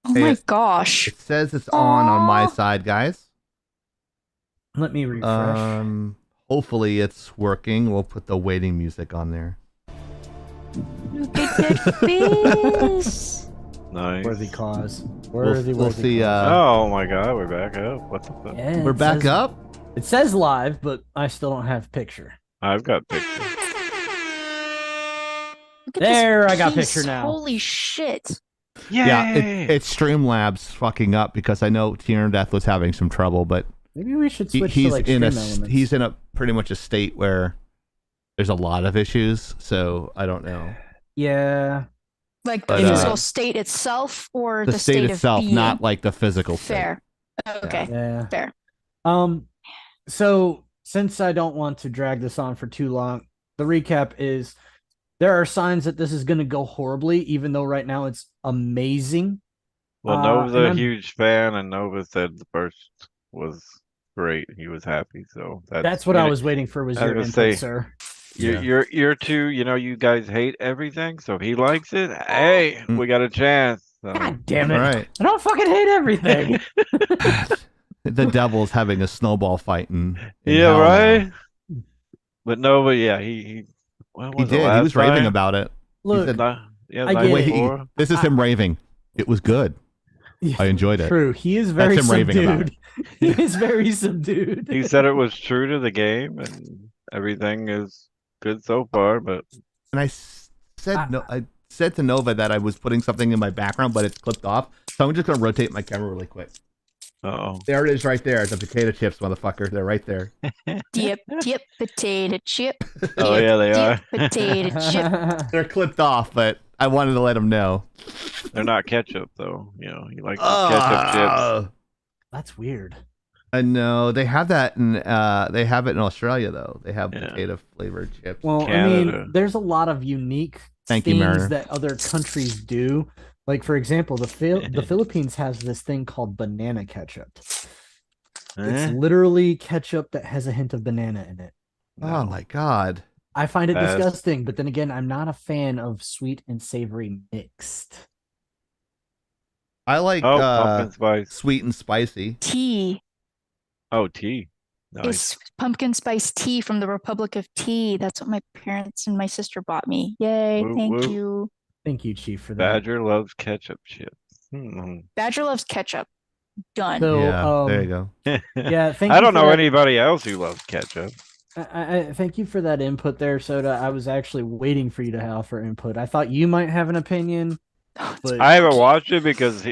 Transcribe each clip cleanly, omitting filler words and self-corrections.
Oh Hey, my it, gosh. it says it's on my Aw. side, guys. Let me refresh. Um, hopefully it's working. We'll put the waiting music on there. Look at that face. Nice. Worthy cause. We'll Worthy see. cause. Oh my god, we're back up. What the fuck? Yeah, We're it back says, up. It says live, but I still don't have picture. I've got pictures. Look at There, this I got piece. picture now. Holy shit. Yeah, Yay! it's Streamlabs fucking up because I know Tierra Death was having some trouble, but Maybe we should switch to he's like in stream a elements. he's in a pretty much a state where there's a lot of issues. So I don't know. Yeah. Like But, the physical state itself or The the state state itself, of being? not like the physical state. Fair. Okay. Yeah. Fair. So since I don't want to drag this on for too long, the recap is there are signs that this is going to go horribly, even though right now it's amazing. Well, Nova's and a I'm- huge fan, and Nova said the first was great. He was happy, so That's what I was waiting for was I was your gonna input, say, sir. You're two. You know, you guys hate everything, so if he likes it, hey, we got a chance. So. God damn it! All right. I don't fucking hate everything. The devil's having a snowball fight in Yeah, hell right. now. But Nova, yeah, he when He was it, did. He last was raving time? about it. Look, said- Yeah, I night get Wait, it. before. this is him raving. It was good. I enjoyed it. True. He is very That's him raving about subdued. He is very subdued. He said it was true to the game, and everything is good so far. But And I said to Nova that I was putting something in my background, but it's clipped off. So I'm just gonna rotate my camera really quick. oh, There it is, right there. The potato chips, motherfucker. They're right there. Dip, potato chip. oh Dip, yeah, they are. potato chip. They're clipped off, but I wanted to let him know. They're not ketchup though. You know, he likes his ketchup chips. That's weird. I know they have that in they have it in Australia though. They have Yeah. potato flavored chips. Well, I Canada. mean, there's a lot of unique Thank you, things Mariner. that other countries do. Like, for example, the Philippines has this thing called banana ketchup. It's Eh? literally ketchup that has a hint of banana in it. Oh my god. I find it That's- disgusting, but then again, I'm not a fan of sweet and savory mixed. I like Oh, pumpkin spice. sweet and spicy. Tea Oh, tea. Nice. is pumpkin spice tea from the Republic of Tea. That's what my parents and my sister bought me. Yay, Woo, thank woo. you. Thank you, Chief, for that. Badger loves ketchup chips. Hmm. Badger loves ketchup. Done. So, Yeah, there you go. Yeah, thank I you don't for know that. anybody else who loves ketchup. I thank you for that input there, Soda. I was actually waiting for you to offer input. I thought you might have an opinion, but I haven't watched it because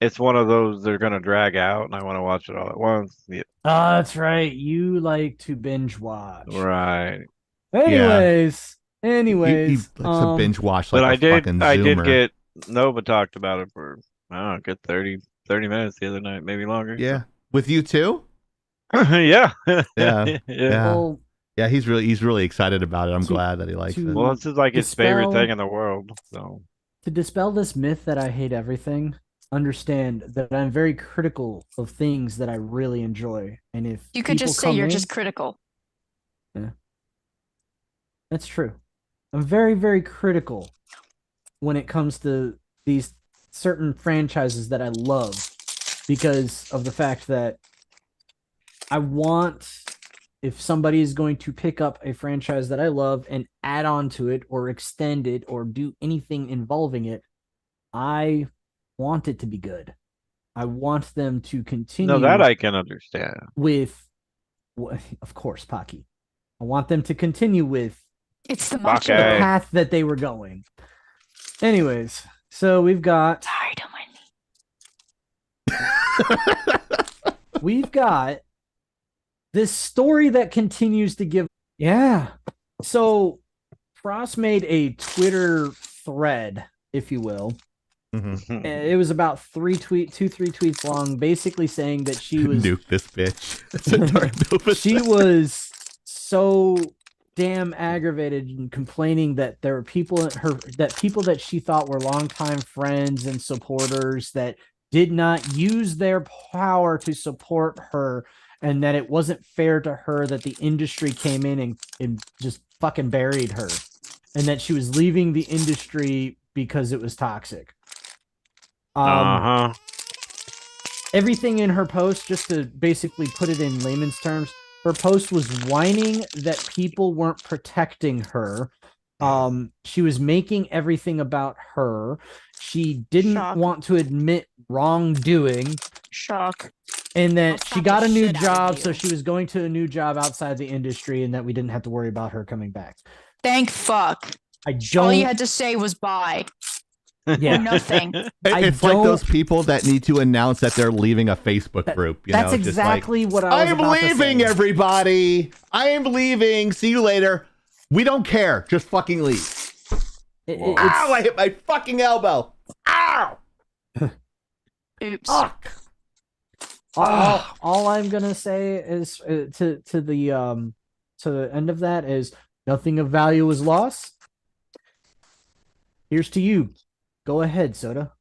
it's one of those they're gonna drag out, and I want to watch it all at once. Yeah, that's right. You like to binge watch. right. Anyways, He likes to binge watch like But a I did. fucking I did zoomer. get Nova talked about it for I don't know, a good 30 minutes the other night, maybe longer. Yeah. With you too? yeah. Yeah. yeah. Yeah. Well, Yeah, he's really excited about it. I'm To- glad that he likes to- it. Well, this is like his favorite Dispel- thing in the world. So to dispel this myth that I hate everything, understand that I'm very critical of things that I really enjoy. And if You could just say people you're come just in- critical. That's true. I'm very, very critical when it comes to these certain franchises that I love because of the fact that I want, if somebody is going to pick up a franchise that I love and add on to it or extend it or do anything involving it, I want it to be good. I want them to continue no, that I can understand. with, of course, Pocky. I want them to continue with It's the Fuck macho. it. the Hey. path that they were going. Anyways, so we've got Sorry to my we've got this story that continues to give. Yeah. So Frost made a Twitter thread, if you will. Mhm. It was about 3 tweets long, basically saying that she was Nuke this bitch. That's what Dark Nova she said. was so damn aggravated and complaining that there were people that she thought were longtime friends and supporters that did not use their power to support her, and that it wasn't fair to her that the industry came in and just fucking buried her. and that she was leaving the industry because it was toxic. Uh-huh. Everything in her post, just to basically put it in layman's terms, her post was whining that people weren't protecting her. She was making everything about her. She didn't Shock. want to admit wrongdoing. Shock. And I'll that she slap got the a new shit out of job, you. so she was going to a new job outside the industry, and that we didn't have to worry about her coming back. Thank fuck. I All you don't. had to say was bye. Yeah. Nothing. It's like those people that need to announce that they're leaving a Facebook group. That's just exactly like, what I was I'm about to leaving, say. everybody. I am leaving. See you later. We don't care. Just fucking leave. Ow! I hit my fucking elbow. Ow! Oops. Fuck. All I'm gonna say is to the end of that is nothing of value was lost. Here's to you. Go ahead, Soda.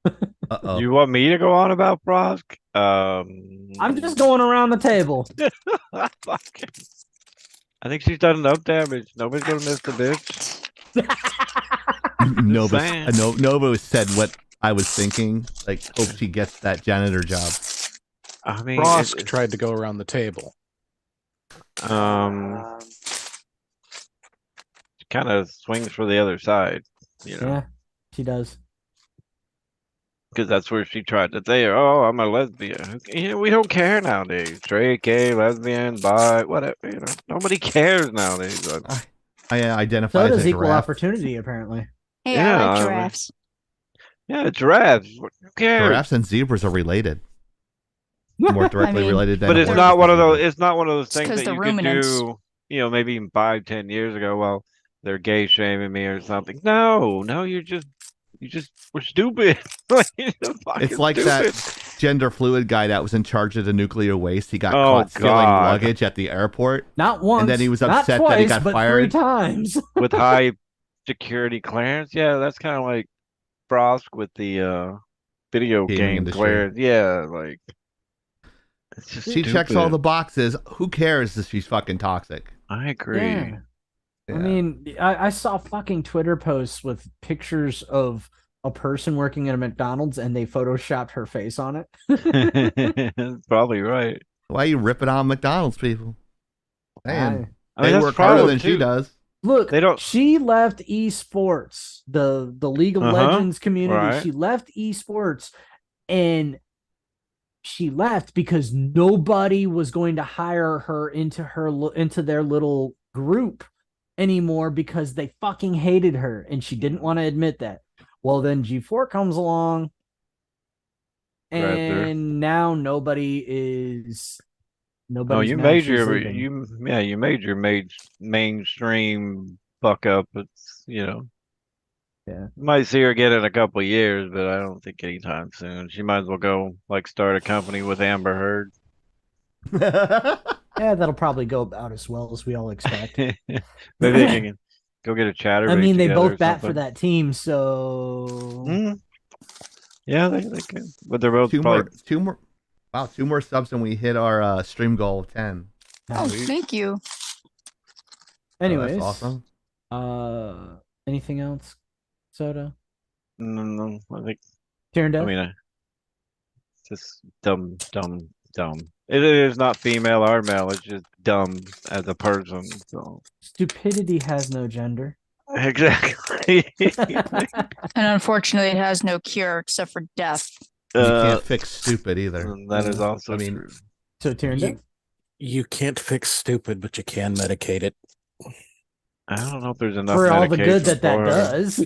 Uh-oh. You want me to go on about Frost? I'm just going around the table. Fuck. I think she's done enough damage. Nobody's gonna miss the bitch. Nova said what I was thinking. Like, hope she gets that janitor job. I mean, Frost tried to go around the table. She kind of swings for the other side, you know. Yeah, she does. Because that's where she tried to say, "Oh, I'm a lesbian." You know, we don't care nowadays. Straight, gay, lesbian, bi, whatever. You know, nobody cares nowadays. I identify So as does a equal giraffe. opportunity, apparently. Hey, Yeah, I I like mean- giraffes. Yeah, giraffes. Who cares? Giraffes and zebras are related. More directly mean, related than But it's horses not one and of those. zebras. It's not one of those It's things 'cause that they're you ruminants. could do. You know, maybe even 5, 10 years ago. Well, they're gay shaming me or something. No, you just were stupid. You're fucking It's like stupid. that gender fluid guy that was in charge of the nuclear waste. He got Oh, caught stealing God. luggage at the airport. Not once. And then he was not upset twice, that he got but fired. 3 times. With high security clearance. Yeah, that's kind of like Frost with the video Gaming game industry. clearance. Yeah, like it's just She checks all the stupid. boxes. Who cares if she's fucking toxic? I agree. Yeah. Yeah. I mean, I saw fucking Twitter posts with pictures of a person working at a McDonald's and they photoshopped her face on it. That's probably right. Why are you ripping on McDonald's people? Man, I mean, they that's work harder problem than she too. does. Look, They don't- she left esports, the League of Legends community. right. She left esports, and she left because nobody was going to hire her into their little group anymore because they fucking hated her, and she didn't want to admit that. Well, then G4 comes along, Right there. and now nobody is. Oh, Nobody's you mad made she's your leaving. you made your mainstream buck up. It's Yeah. You might see her again in a couple of years, but I don't think anytime soon. She might as well go like start a company with Amber Heard. Yeah, that'll probably go about as well as we all expect. Maybe they can go get a chatter. I mean, they together or both bat for something. that team, so Mm. Yeah, they can. But they're both two probably more. Wow, 2 more subs and we hit our stream goal of 10. Oh, nice. thank you. Anyways, that's awesome. Anything else, Soda? No, I think. Turned I up? mean, it's just dumb. It is not female or male. It's just dumb as a person. So Stupidity has no gender. exactly. And unfortunately, it has no cure except for death. You can't fix stupid either. That is also I mean, true. So turned up? You can't fix stupid, but you can medicate it. I don't know if there's enough For all the good medication that for does.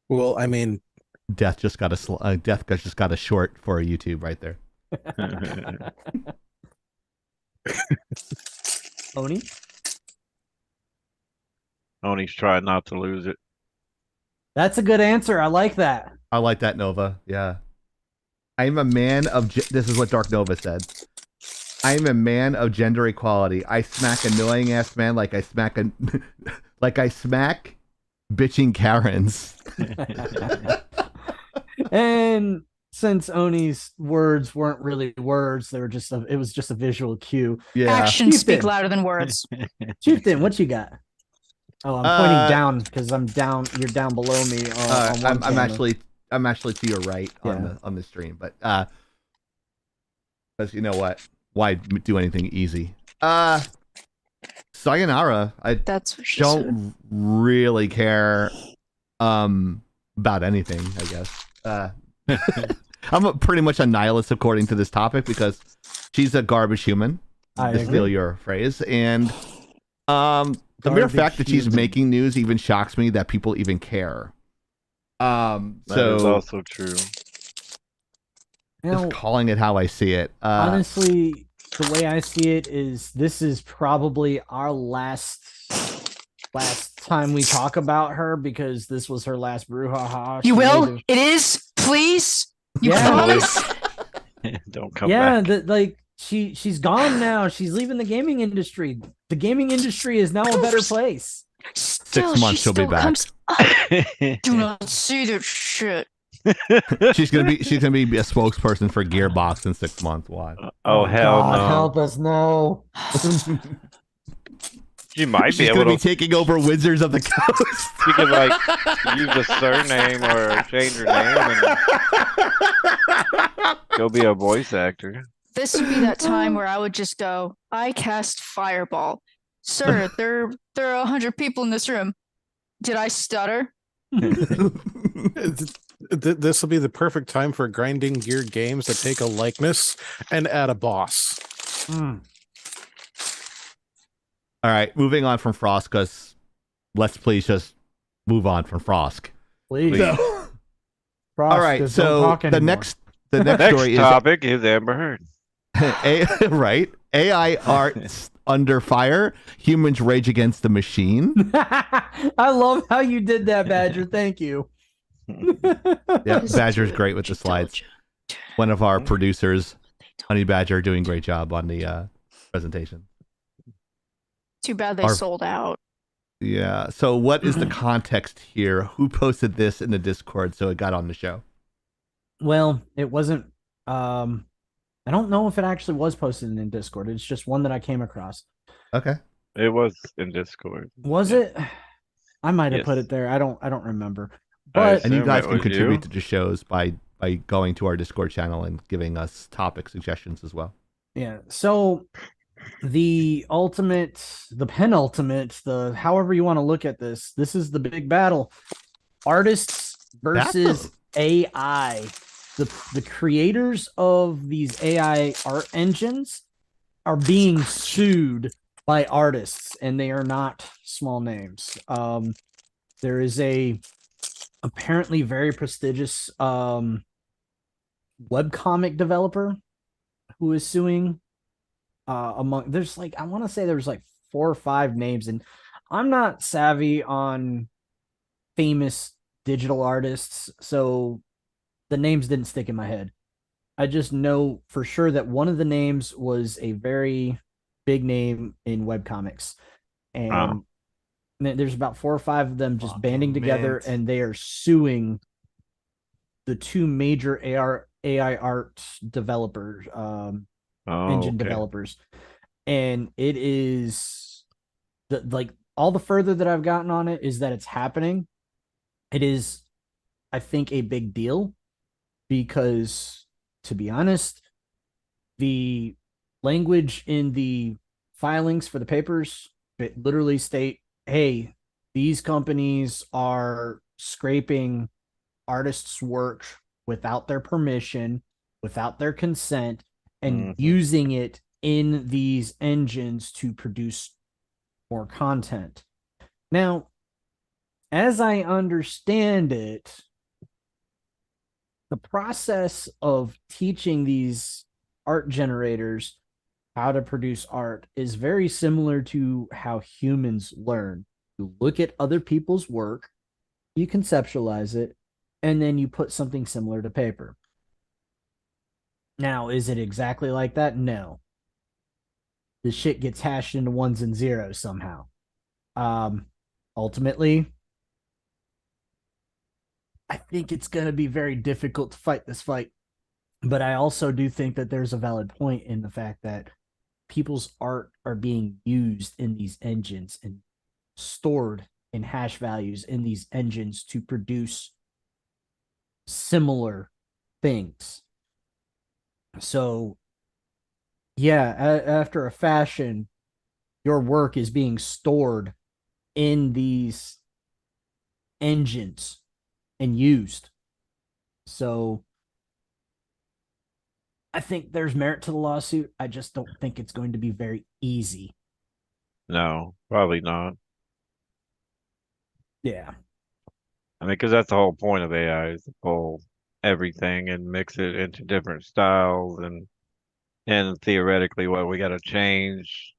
Well, I mean, Death just got a short for YouTube right there. her. Oni? Oni's trying not to lose it. That's a good answer. I like that. I like that, Nova. Yeah. I'm a man of... This is what Dark Nova said. I'm a man of gender equality. I smack annoying ass man like I smack bitching Karens. And since Oni's words weren't really words, they were it was just a visual cue. Yeah. Actions speak Chieftain. louder than words. Chieftain, what you got? Oh, I'm pointing down because I'm down. You're down below me. On one I'm camera. actually to your right on the stream, but because you know what? Why do anything easy? Sayonara. I That's what she said. don't really care about anything, I guess. I'm pretty much a nihilist according to this topic because she's a garbage human, I to steal agree. your phrase. And the mere Garbage fact that she's human. making news even shocks me that people even care. That is So also true. Now, just calling it how I see it. honestly, the way I see it is this is probably our last time we talk about her because this was her last brouhaha. You She will? made It is? Please? You Yeah. promise? Don't come yeah, back. she's gone now. She's leaving the gaming industry. The gaming industry is now a better place. Still, 6 months she she'll be still back. comes up. Do not see that shit. she's gonna be a spokesperson for Gearbox in 6 months. Why? Oh, hell God, no. help us, no. She might She's be gonna able be to. taking over Wizards of the Coast. She could like use a surname or change her name and go be a voice actor. This would be that time where I would just go, I cast Fireball. Sir, there are 100 people in this room. Did I stutter? This will be the perfect time for grinding gear games that take a likeness and add a boss. All right, moving on from Frost, because let's please just move on from Frost. Please. Please. Frost, All right, just don't so talk the anymore. next Next story topic is Amber Heard. right. AI art under fire. Humans rage against the machine. I love how you did that, Badger. Thank you. Yeah, Badger's great with the slides. One of our producers, Honey Badger, doing a great job on the presentation. Too bad they Our- sold out. Yeah. So what is the context here? Who posted this in the Discord so it got on the show? Well, it wasn't. I don't know if it actually was posted in Discord. It's just one that I came across. Okay. It was in Discord. Was Yeah. it? I might have Yes. put it there. I don't remember. I But And you assume guys it can was contribute you. to the shows by going to our Discord channel and giving us topic suggestions as well. yeah, so the ultimate, the penultimate, the however you want to look at this is the big battle. Artists versus AI. The creators of these AI art engines are being sued by artists, and they are not small names. There is a apparently very prestigious webcomic developer who is suing. There's like, I want to say there's like 4 or 5 names, and I'm not savvy on famous digital artists, so the names didn't stick in my head. I just know for sure that one of the names was a very big name in webcomics, and there's about 4 or 5 of them just Fucking banding together, mint. and they are suing the 2 major AI art developers, engine developers, and it is like all the further that I've gotten on it is that it's happening. It is, I think, a big deal because, to be honest, the language in the filings for the papers, it literally state, hey, these companies are scraping artists' work without their permission, without their consent, and using it in these engines to produce more content. Now, as I understand it, the process of teaching these art generators how to produce art is very similar to how humans learn. You look at other people's work, you conceptualize it, and then you put something similar to paper. Now, is it exactly like that? No. The shit gets hashed into ones and zeros somehow. Ultimately, I think it's going to be very difficult to fight this fight. But I also do think that there's a valid point in the fact that people's art are being used in these engines and stored in hash values in these engines to produce similar things. So, yeah, after a fashion, your work is being stored in these engines and used. So, I think there's merit to the lawsuit. I just don't think it's going to be very easy. No, probably not. Yeah. I mean, because that's the whole point of AI is to pull everything and mix it into different styles and theoretically what we got to change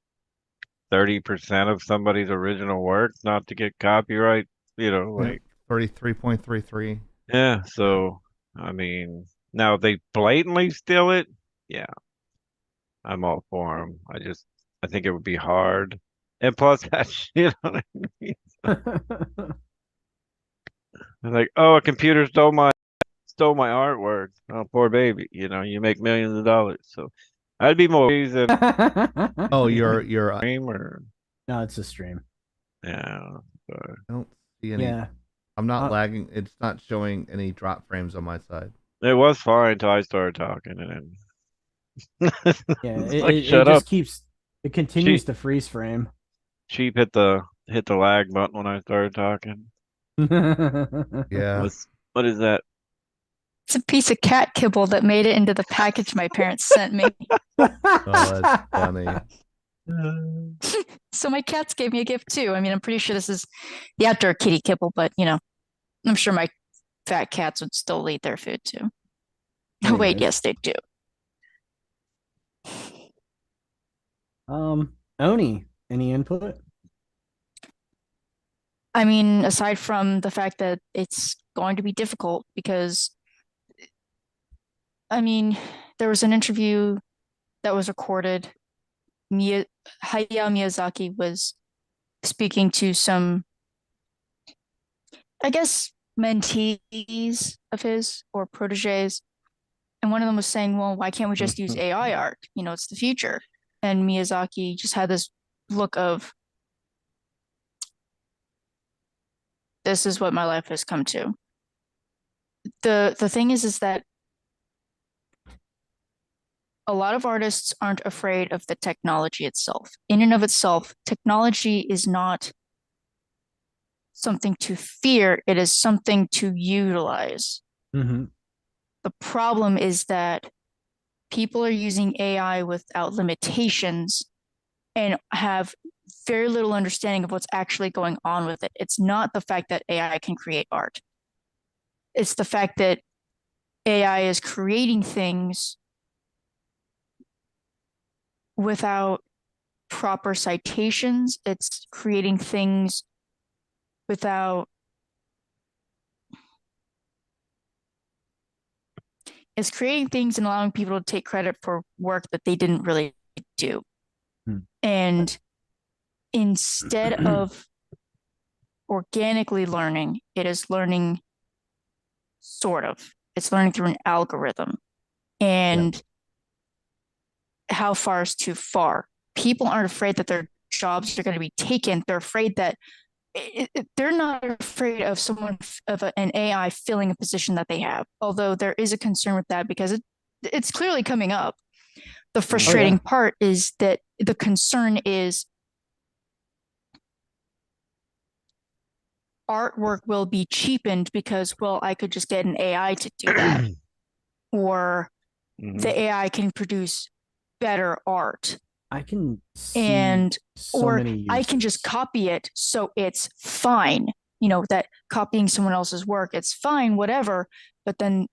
30% of somebody's original work not to get copyright, Yeah, like 33.33. yeah, so I mean, now if they blatantly steal it, yeah, I'm all for them. I think it would be hard. And plus that shit on it. Like, oh, a computer stole my artwork. Oh, poor baby. You make millions of dollars. So I'd be more than Oh, you're stream or No, it's a stream. yeah. But I don't see any. Yeah. I'm not Uh, lagging. It's not showing any drop frames on my side. it was fine until I started talking and then Yeah, it's it, like it, it shut up. just keeps it continues Cheap to freeze frame. cheap hit the lag button when I started talking. Yeah. What is that? It's a piece of cat kibble that made it into the package my parents sent me. Oh, that's funny. So my cats gave me a gift too. I mean, I'm pretty sure this is the outdoor kitty kibble, but I'm sure my fat cats would still eat their food too. Oh, wait, Anyways, yes, they do. Oni, any input? I mean, aside from the fact that it's going to be difficult because, I mean, there was an interview that was recorded. Hayao Miyazaki was speaking to some, I guess, mentees of his or proteges. And one of them was saying, well, why can't we just use AI art? It's the future. And Miyazaki just had this look of, this is what my life has come to. The thing is that a lot of artists aren't afraid of the technology itself. In and of itself, technology is not something to fear, it is something to utilize. Mm-hmm. The problem is that people are using AI without limitations and have very little understanding of what's actually going on with it. It's not the fact that AI can create art. It's the fact that AI is creating things without proper citations. It's creating things without it's creating things and allowing people to take credit for work that they didn't really do. Hmm. And instead of organically learning, it is learning sort of. It's learning through an algorithm. And how far is too far? People aren't afraid that their jobs are going to be taken. They're afraid that they're not afraid of an AI filling a position that they have. Although there is a concern with that because it's clearly coming up. The frustrating part is that the concern is artwork will be cheapened because, well, I could just get an AI to do that. Or the AI can produce better art. I can see so many uses. I can just copy it, so it's fine. That copying someone else's work, it's fine, whatever. But then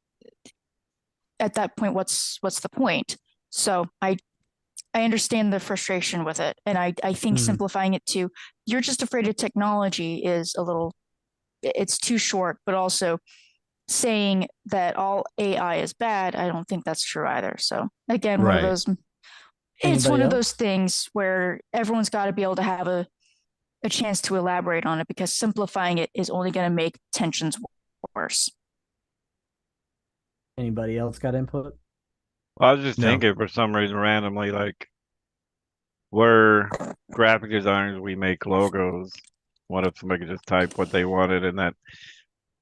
at that point, what's the point? So I understand the frustration with it, and I think simplifying it to you're just afraid of technology is a little, it's too short. But also saying that all AI is bad, I don't think that's true either. So again, one of those. It's one of those things where everyone's got to be able to have a chance to elaborate on it because simplifying it is only going to make tensions worse. Anybody else got input? Well, I was just thinking for some reason randomly, like we're graphic designers, we make logos. What if somebody could just type what they wanted and that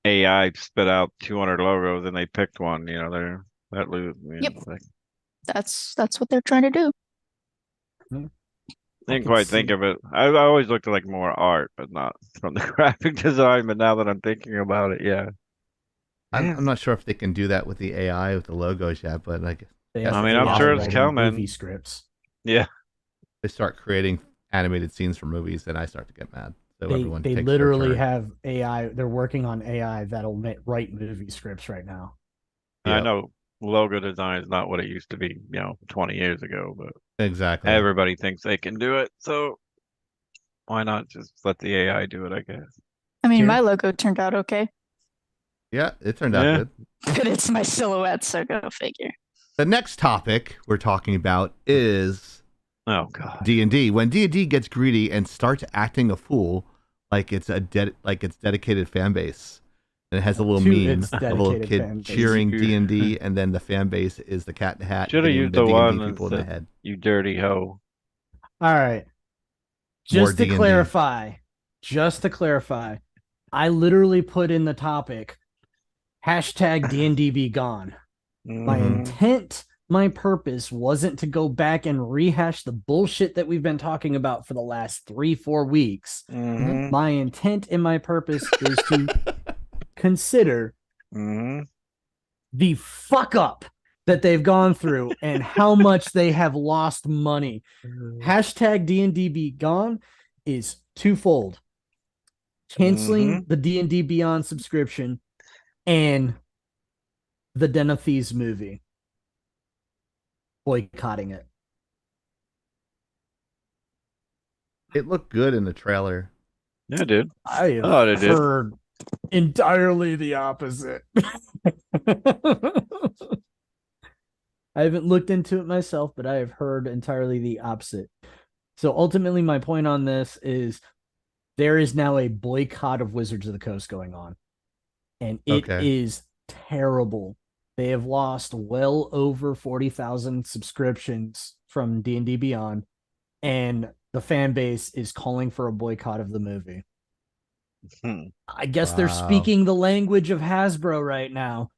AI spit out 200 logos and they picked one? That lose. Yep. That's what they're trying to do. Didn't can quite see think it. of it. I always looked at like more art, but not from the graphic design. But now that I'm thinking about it, yeah. I'm not sure if they can do that with the AI with the logos yet, but like They Yes, have I mean, I'm AI sure it's writing coming. Movie scripts. Yeah. they start creating animated scenes for movies, then I start to get mad. So They everyone they takes literally their turn. have AI. They're working on AI that'll write movie scripts right now. I Yep. know logo design is not what it used to be, 20 years ago, but Exactly. everybody thinks they can do it. So why not just let the AI do it, I guess? I mean, Here. my logo turned out okay, Yeah, it turned out Yeah. good. but it's my silhouette, so go figure. The next topic we're talking about is Oh God. D&D. When D&D gets greedy and starts acting a fool, like it's its dedicated fan base. And it has a little To meme its of a little dedicated kid fan base. cheering You- D&D, and then the fan base is the cat in the hat Should have hitting used the the D&D one that people in the said, head. "You dirty hoe." All right. More Just to D&D. clarify, I literally put in the topic hashtag D&D be gone. My Mhm. intent, my purpose wasn't to go back and rehash the bullshit that we've been talking about for the last 3-4 weeks. Mhm. My intent and my purpose is to consider Mhm. the fuck up that they've gone through and how much they have lost money. Hashtag D&D be gone is twofold. Canceling the D&D Beyond subscription and the Den of Thieves movie. Boycotting it. It looked good in the trailer. Yeah, dude. I have Oh, they did. heard entirely the opposite. I haven't looked into it myself, but I have heard entirely the opposite. So ultimately, my point on this is there is now a boycott of Wizards of the Coast going on, and it is terrible. They have lost well over 40,000 subscriptions from D&D Beyond, and the fan base is calling for a boycott of the movie. I guess they're speaking the language of Hasbro right now.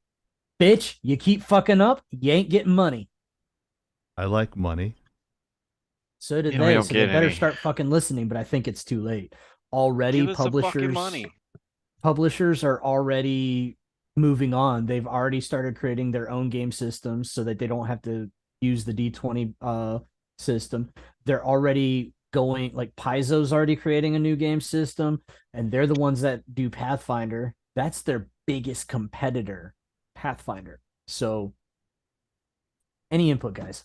Bitch, you keep fucking up, you ain't getting money. I like money. So did Yeah, we they. don't So they get better any. start fucking listening, but I think it's too late. Already Give us some fucking money. publishers are already moving on. They've already started creating their own game systems so that they don't have to use the D20 system. They're already going, like Paizo's already creating a new game system, and they're the ones that do Pathfinder. That's their biggest competitor, Pathfinder. So any input, guys?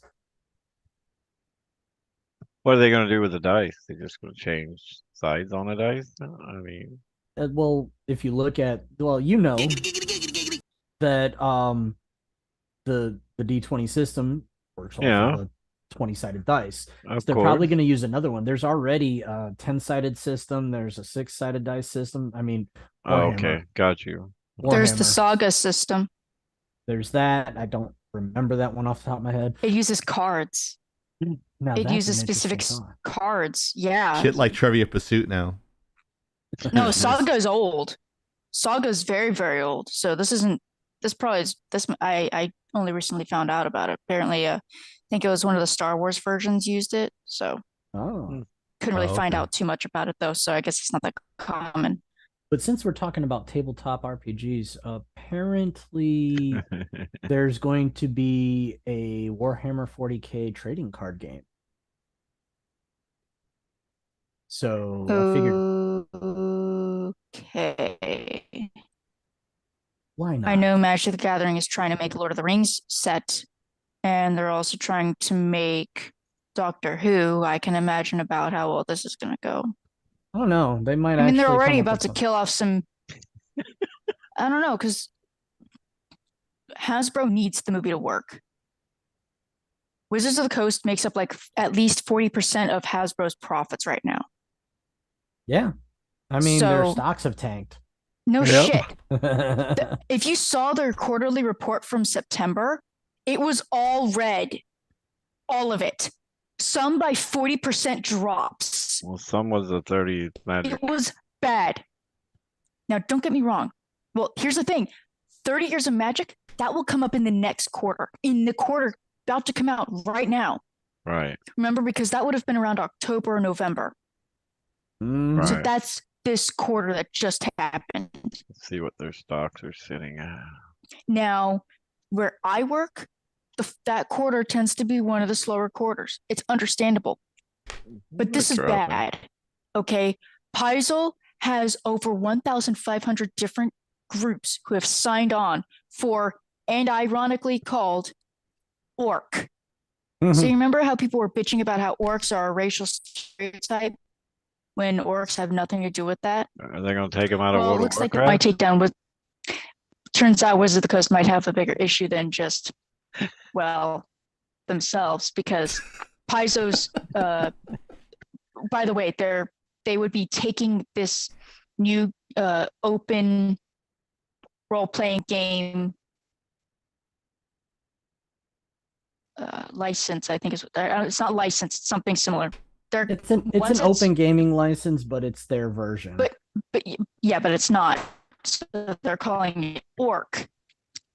What are they going to do with the dice? They're just going to change sides on the dice? I mean, Well, if you look at, well, you know that the D20 system works off Yeah. of a 20-sided dice. of So they're course. probably going to use another one. There's already a 10-sided system. There's a 6-sided dice system. I mean, Oh, Warhammer. okay, got you. There's the Warhammer. Saga system. There's that. I don't remember that one off the top of my head. It uses cards. Now It that's uses an interesting specific thought. cards. Yeah. Shit like Trivia Pursuit now. No, Saga's old. Saga's very, very old. So this isn't. This probably is. This I only recently found out about it. Apparently, I think it was one of the Star Wars versions used it. So Oh. couldn't really find okay. out too much about it though. So I guess it's not that common. But since we're talking about tabletop RPGs, apparently there's going to be a Warhammer 40K trading card game. So I figured, Okay. why not? I know Magic the Gathering is trying to make a Lord of the Rings set, and they're also trying to make Doctor Who. I can imagine about how well this is going to go. I don't know. They might. I mean, they're actually already come up about with to something. kill off some. I don't know, because Hasbro needs the movie to work. Wizards of the Coast makes up like at least 40% of Hasbro's profits right now. Yeah, I mean their So- stocks have tanked. No Yep. shit. If you saw their quarterly report from September, it was all red. All of it. Some by 40% drops. Well, some was the 30 magic. It was bad. Now, don't get me wrong. Well, here's the thing. 30 Years of Magic, that will come up in the next quarter. In the quarter about to come out right now. Right. Remember, because that would have been around October or November. Mhm. So Right. that's this quarter that just happened. Let's see what their stocks are sitting at. Now, where I work, that quarter tends to be one of the slower quarters. It's understandable. But this is Dropping. bad. Okay. Paizo has over 1,500 different groups who have signed on for, and ironically called, orc. So you remember how people were bitching about how orcs are a racial stereotype when orcs have nothing to do with that? Are they going to take them out of Well, it World of looks like Warcraft? my takedown was. Turns out Wizard of the Coast might have a bigger issue than just, well, themselves, because Paizo's, by the way, they would be taking this new open role-playing game license, I think is it's not license, it's something similar. It's an once open gaming license, but it's their version. But yeah, but it's not. So they're calling it orc.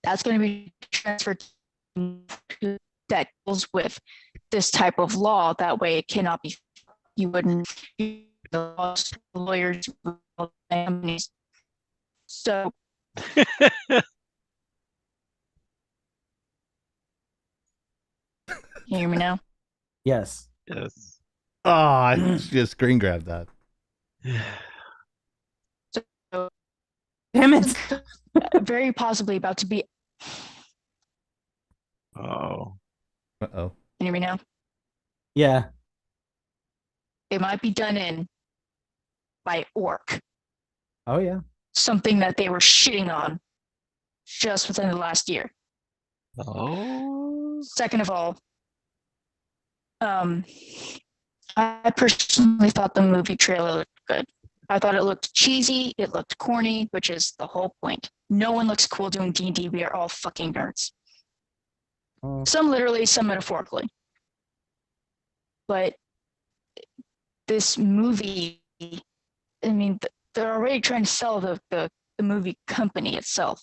That's going to be transferred to that deals with this type of law. That way, it cannot be. You wouldn't. The lawyers, families. So. Can you hear me now? Yes. Yes. Oh, I just screen grabbed that. So, Damn it. very possibly about to be. Oh. Uh-oh. Can you hear me now? Yeah. It might be done in by orc. Oh yeah. Something that they were shitting on just within the last year. Oh. Second of all, I personally thought the movie trailer looked good. I thought it looked cheesy, it looked corny, which is the whole point. No one looks cool doing D&D. We are all fucking nerds. Oh. Some literally, some metaphorically. But this movie, I mean, they're already trying to sell the movie company itself.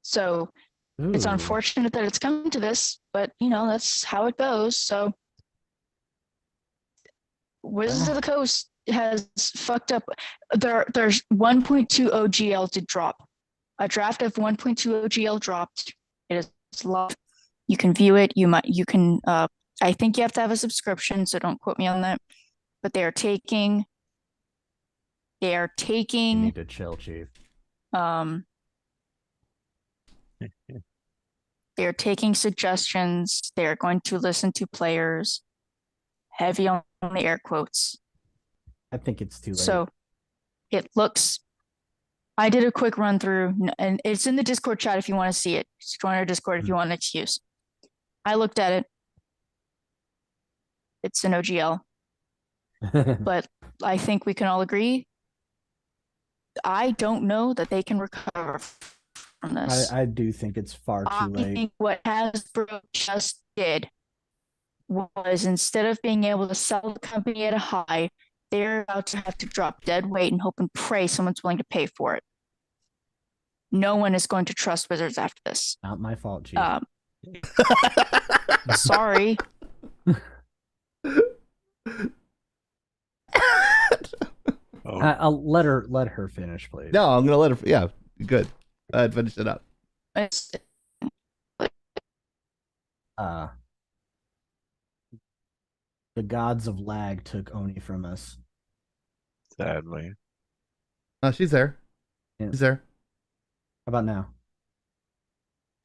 So it's Ooh. unfortunate that it's coming to this, but that's how it goes. So Wizards of the Coast has fucked up. There's 1.2 OGL to drop. A draft of 1.2 OGL dropped. It is live. You can view it. You can. I think you have to have a subscription, so don't quote me on that. But they are taking. You need to chill, Chief. They're taking suggestions. They're going to listen to players. Heavy on the air quotes. I think it's too late. So it looks. I did a quick run through, and it's in the Discord chat if you want to see it. Just join our Discord if you want an excuse. I looked at it. It's an OGL, but I think we can all agree. I don't know that they can recover from this. I do think it's far too I late. think what Hasbro just did was, instead of being able to sell the company at a high, they're about to have to drop dead weight and hope and pray someone's willing to pay for it. No one is going to trust Wizards after this. Not my fault, Chief. Sorry. Oh. I'll let her finish, please. No, I'm gonna let her. Yeah, good. Finish it up. It's, The gods of lag took Oni from us. Sadly. Oh, she's there. Yeah. She's there. How about now?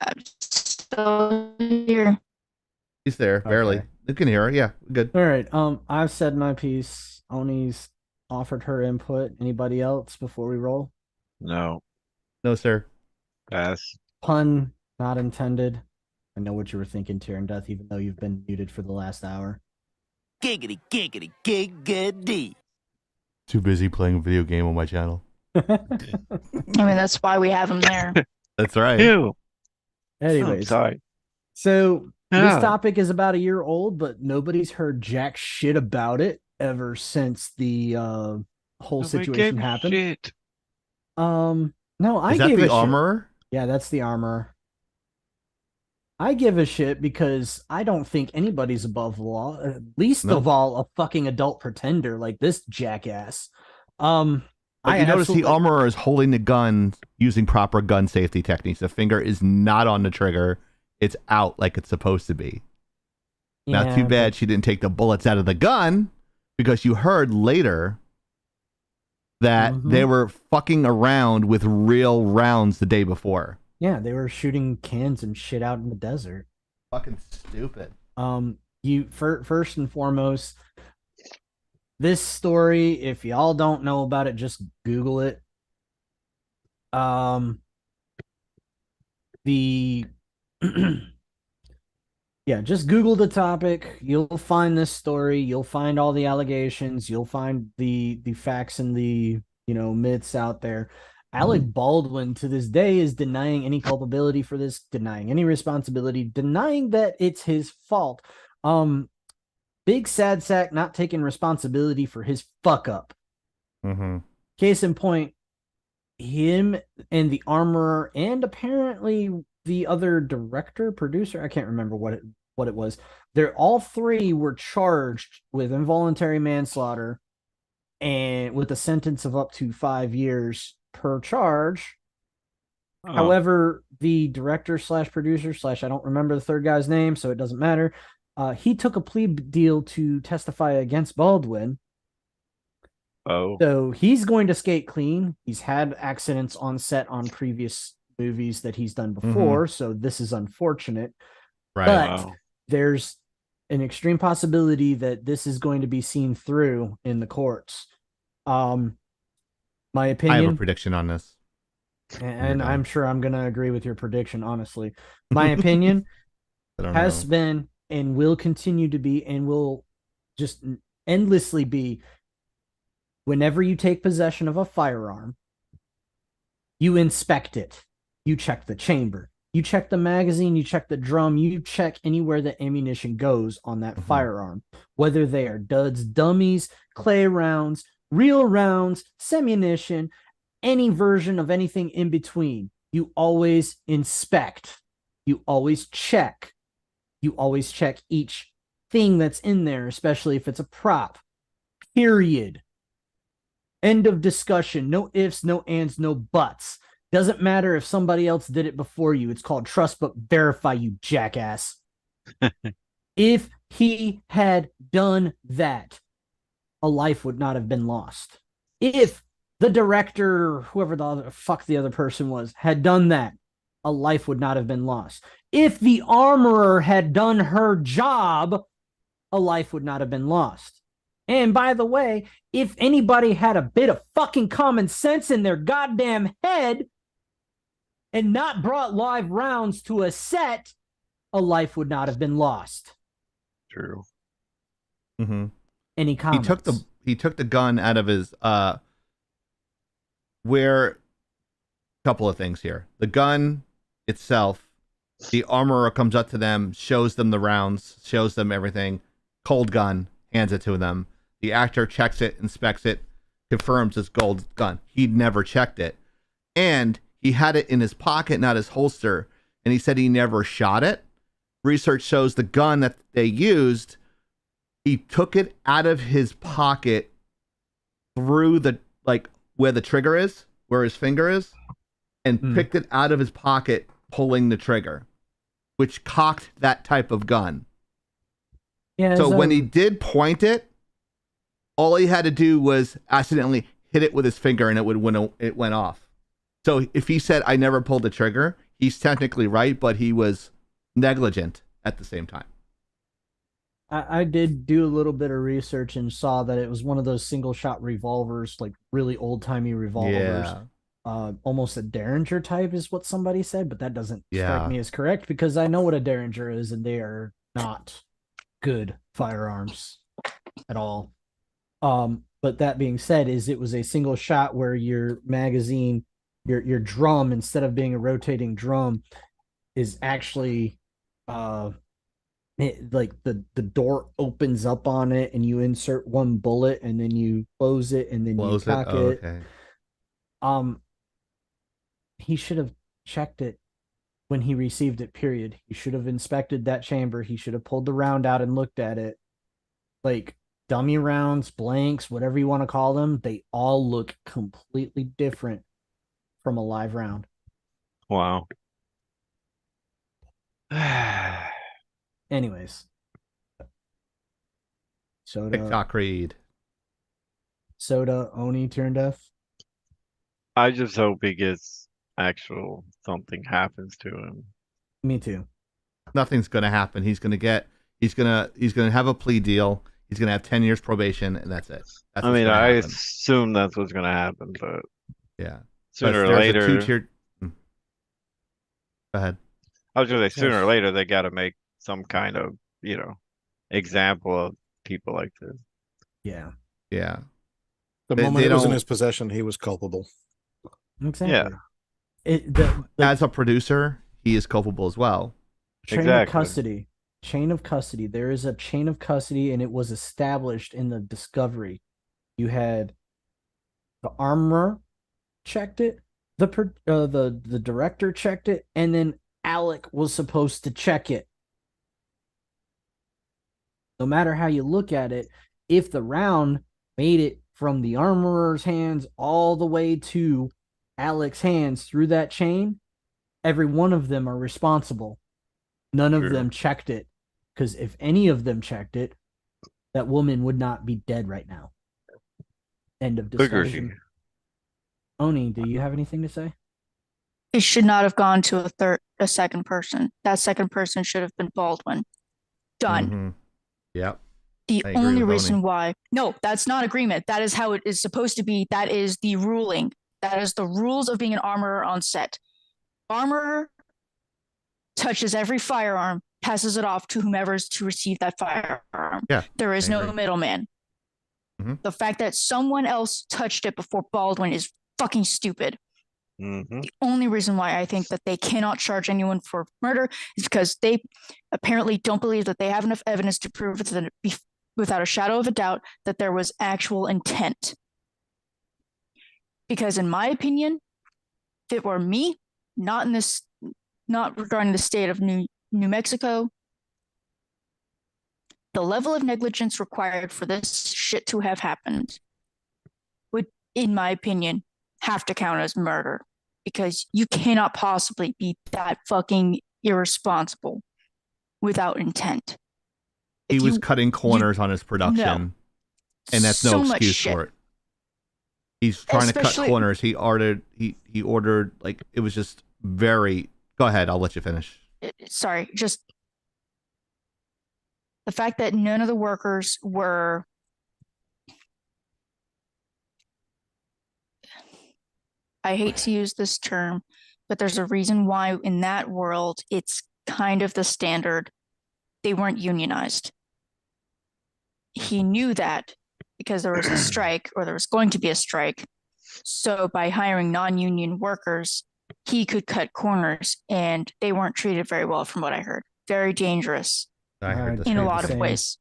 I'm still here. She's there. Barely. Okay. You can hear her. Yeah, good. All right. I've said my piece. Oni's offered her input. Anybody else before we roll? No. No, sir. Pass. Pun not intended. I know what you were thinking, Tyrion Death, even though you've been muted for the last hour. Giggity, giggity, giggity. Too busy playing a video game on my channel. I mean, that's why we have them there. That's right. Ew. Anyways, Sorry. so Yeah. this topic is about a year old, but nobody's heard jack shit about it ever since the whole Nobody situation gave a happened. shit. No, I Is that gave the a shit. armorer? Yeah, that's the armor. I give a shit because I don't think anybody's above the law, least No. of all a fucking adult pretender like this jackass. But I you notice the absolutely armorer is holding the gun using proper gun safety techniques. The finger is not on the trigger. It's out like it's supposed to be. Now, Yeah, too bad she didn't take the bullets out of the gun, because you heard later that Mhm. they were fucking around with real rounds the day before. Yeah, they were shooting cans and shit out in the desert. Fucking stupid. You first and foremost, this story, if y'all don't know about it, just Google it. The Yeah, just Google the topic. You'll find this story. You'll find all the allegations. You'll find the facts and the myths out there. Alec Baldwin to this day is denying any culpability for this, denying any responsibility, denying that it's his fault. Big Sad Sack not taking responsibility for his fuck up. Mm-hmm. Case in point, him and the armorer and apparently the other director, producer, I can't remember what it was. They're all three were charged with involuntary manslaughter and with a sentence of up to 5 years per charge. Oh. However, the director slash producer slash I don't remember the third guy's name, so it doesn't matter. He took a plea deal to testify against Baldwin. Oh. So he's going to skate clean. He's had accidents on set on previous movies that he's done before, so this is unfortunate. Right. But Wow. there's an extreme possibility that this is going to be seen through in the courts. My I have a opinion, prediction on this. and I'm sure I'm going to agree with your prediction, honestly. My opinion I don't has know. been and will continue to be and will just endlessly be, whenever you take possession of a firearm, you inspect it. You check the chamber. You check the magazine. You check the drum. You check anywhere that ammunition goes on that firearm, whether they are duds, dummies, clay rounds, real rounds, semi-munition, any version of anything in between. You always inspect. You always check. You always check each thing that's in there, especially if it's a prop. Period. End of discussion. No ifs, no ands, no buts. Doesn't matter if somebody else did it before you. It's called trust but verify, you jackass. If he had done that, a life would not have been lost. If the director, whoever the other person was, had done that, a life would not have been lost. If the armorer had done her job, a life would not have been lost. And by the way, if anybody had a bit of fucking common sense in their goddamn head and not brought live rounds to a set, a life would not have been lost. True. Mm-hmm. Any comments? He took the gun out of his where couple of things here. The gun itself, the armorer comes up to them, shows them the rounds, shows them everything. Cold gun, hands it to them. The actor checks it, inspects it, confirms it's gold gun. He'd never checked it. And he had it in his pocket, not his holster. And he said he never shot it. Research shows the gun that they used, he took it out of his pocket through the, like, where the trigger is, where his finger is, and picked it out of his pocket, pulling the trigger, which cocked that type of gun. Yeah. So when he did point it, all he had to do was accidentally hit it with his finger and it went off. So if he said, I never pulled the trigger, he's technically right, but he was negligent at the same time. I did do a little bit of research and saw that it was one of those single shot revolvers, like really old timey revolvers. Yeah. Almost a Derringer type is what somebody said, but that doesn't Yeah. strike me as correct because I know what a Derringer is and they are not good firearms at all. But that being said, it was a single shot where your magazine, your drum, instead of being a rotating drum, is actually like the door opens up on it and you insert one bullet and then you close it and then you Close it. cock Oh, it. okay. He should have checked it when he received it, period. He should have inspected that chamber. He should have pulled the round out and looked at it. Like dummy rounds, blanks, whatever you want to call them, they all look completely different from a live round. Wow. Anyways. TikTok read. Soda, Oni turned deaf. I just hope he gets actual something happens to him. Me too. Nothing's gonna happen. He's gonna have a plea deal. He's gonna have 10 years probation, and that's it. That's I what's mean, gonna I happen. assume that's what's gonna happen, but Yeah. sooner But or there's a later, two-tier. Go ahead. I was gonna say sooner or Yes. later they got to make some kind of, example of people like this. Yeah. Yeah. The They- moment they it was in don't- his possession, he was culpable. Exactly. Yeah. As a producer, he is culpable as well. chain of Exactly. custody. Chain of custody. There is a chain of custody, and it was established in the discovery. You had the armorer checked it, the director checked it, and then Alec was supposed to check it. No matter how you look at it, if the round made it from the armorer's hands all the way to Alec's hands through that chain, every one of them are responsible. None of True. them checked it, because if any of them checked it, that woman would not be dead right now. End of discussion. Agree. Oni, do you have anything to say? It should not have gone to a second person. That second person should have been Baldwin. Done. Mhm. Yep. The I agree only with reason Oni. why, no, that's not agreement. That is how it is supposed to be. That is the ruling. That is the rules of being an armorer on set. Armorer touches every firearm, passes it off to whomever's to receive that firearm. Yeah, There is I no agree. middleman. Mhm. The fact that someone else touched it before Baldwin is fucking stupid. Mm-hmm. The only reason why I think that they cannot charge anyone for murder is because they apparently don't believe that they have enough evidence to prove without a shadow of a doubt that there was actual intent. Because in my opinion, if it were me, not regarding the state of New Mexico, the level of negligence required for this shit to have happened would, in my opinion, have to count as murder, because you cannot possibly be that fucking irresponsible without intent. He If was you- cutting corners on his production, and that's no so much excuse shit. for it. He's trying to cut Especially- corners. He ordered, like, it was just very. Go ahead. I'll let you finish. Sorry, just the fact that none of the workers were I hate to use this term, but there's a reason why in that world it's kind of the standard. They weren't unionized. He knew that because there was a strike, or there was going to be a strike. So by hiring non-union workers, he could cut corners, and they weren't treated very well from what I heard. Very dangerous I heard the in a same. lot of same. ways.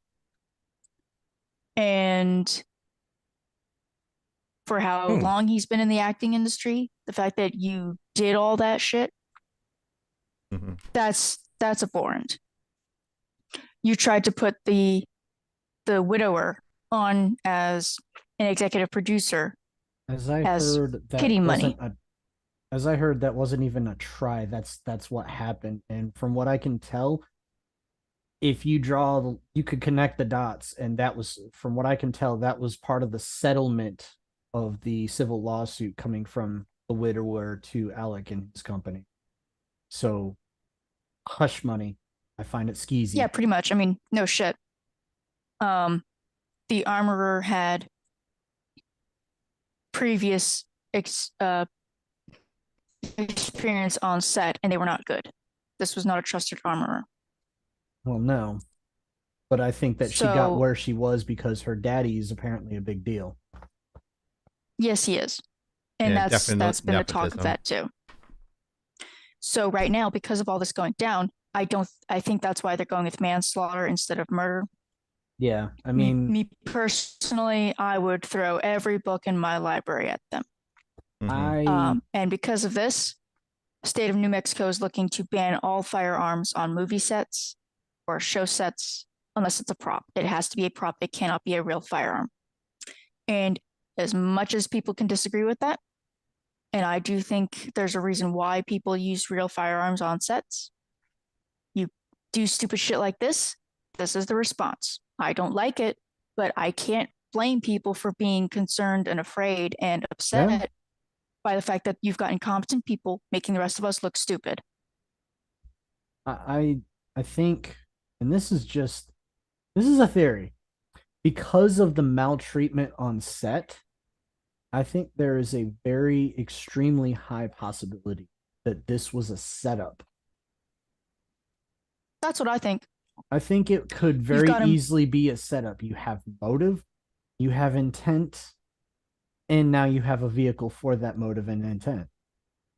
And for how long he's been in the acting industry, the fact that you did all that shit, Mhm. that's abhorrent. You tried to put the widower on as an executive producer. As I Has heard, that pity wasn't money. as I heard, that wasn't even a try. That's what happened. And from what I can tell, if you you could connect the dots, and that was, from what I can tell, that was part of the settlement of the civil lawsuit coming from the widower to Alec and his company. So, hush money. I find it skeezy. Yeah, pretty much. I mean, no shit. The armorer had previous experience on set, and they were not good. This was not a trusted armorer. Well, no. But I think that she got So- where she was because her daddy is apparently a big deal. Yes, he is. And Yeah, that's been the talk of nepotism. that too. So right now, because of all this going down, I think that's why they're going with manslaughter instead of murder. Yeah, I mean, Me personally, I would throw every book in my library at them. Mhm. And because of this, the state of New Mexico is looking to ban all firearms on movie sets or show sets, unless it's a prop. It has to be a prop. It cannot be a real firearm. And as much as people can disagree with that, and I do think there's a reason why people use real firearms on sets. You do stupid shit like this is the response. I don't like it, but I can't blame people for being concerned and afraid and upset Yeah. by the fact that you've got incompetent people making the rest of us look stupid. I think, and this is a theory, because of the maltreatment on set. I think there is a very extremely high possibility that this was a setup. That's what I think. I think it could very got him- easily be a setup. You have motive, you have intent, and now you have a vehicle for that motive and intent.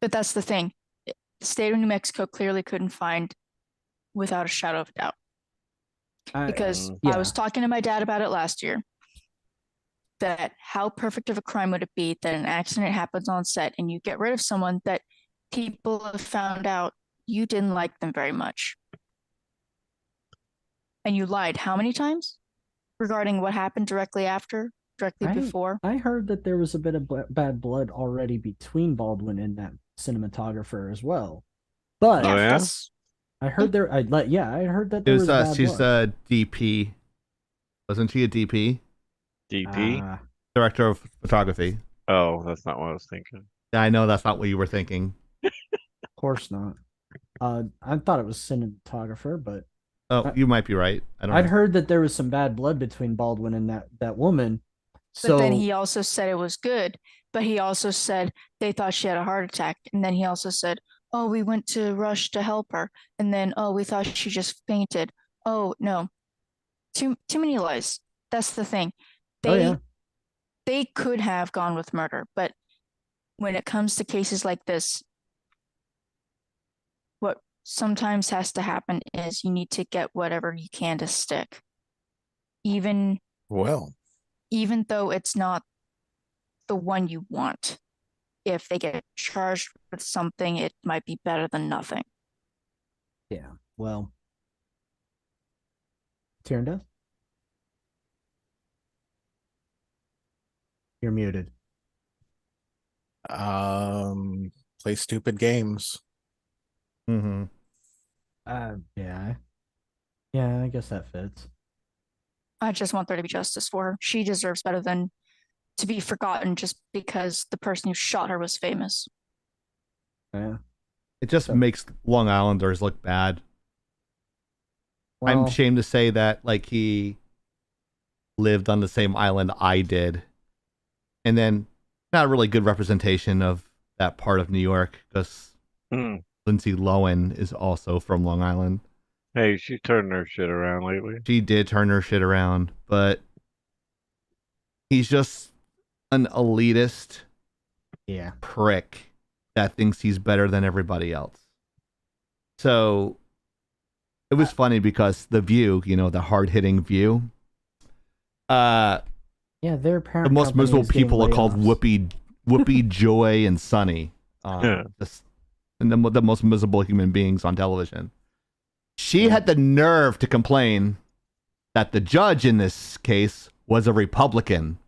But that's the thing. The state of New Mexico clearly couldn't find without a shadow of a doubt. Because I was talking to my dad about it last year. That how perfect of a crime would it be that an accident happens on set and you get rid of someone that people have found out you didn't like them very much. And you lied how many times regarding what happened directly before? I heard that there was a bit of bad blood already between Baldwin and that cinematographer as well. But Oh, yeah? I heard there. I heard that It there was, was bad she's blood. a DP. Wasn't she a DP? DP? Director of photography. Oh, that's not what I was thinking. Yeah, I know that's not what you were thinking. Of course not. I thought it was cinematographer, but Oh, you might be right. I don't I'd know. heard that there was some bad blood between Baldwin and that woman. But then he also said it was good. But he also said they thought she had a heart attack. And then he also said, oh, we went to rush to help her. And then, oh, we thought she just fainted. Oh, no. Too many lies. That's the thing. They could have gone with murder. But when it comes to cases like this, what sometimes has to happen is you need to get whatever you can to stick. Even though it's not the one you want. If they get charged with something, it might be better than nothing. Yeah. Well, Tyrion does. You're muted. Play stupid games. Mm-hmm. Yeah. Yeah, I guess that fits. I just want there to be justice for her. She deserves better than to be forgotten just because the person who shot her was famous. Yeah. It just makes Long Islanders look bad. Well, I'm ashamed to say that, like, he lived on the same island I did. And then, not a really good representation of that part of New York, because Lindsay Lohan is also from Long Island. Hey, she turned her shit around lately. She did turn her shit around, but he's just an elitist prick that thinks he's better than everybody else. So it was funny because The View, the hard-hitting View, their parent the most company miserable is getting people are called layoffs. Whoopi, Joy, and Sunny. And the most miserable human beings on television. She had the nerve to complain that the judge in this case was a Republican.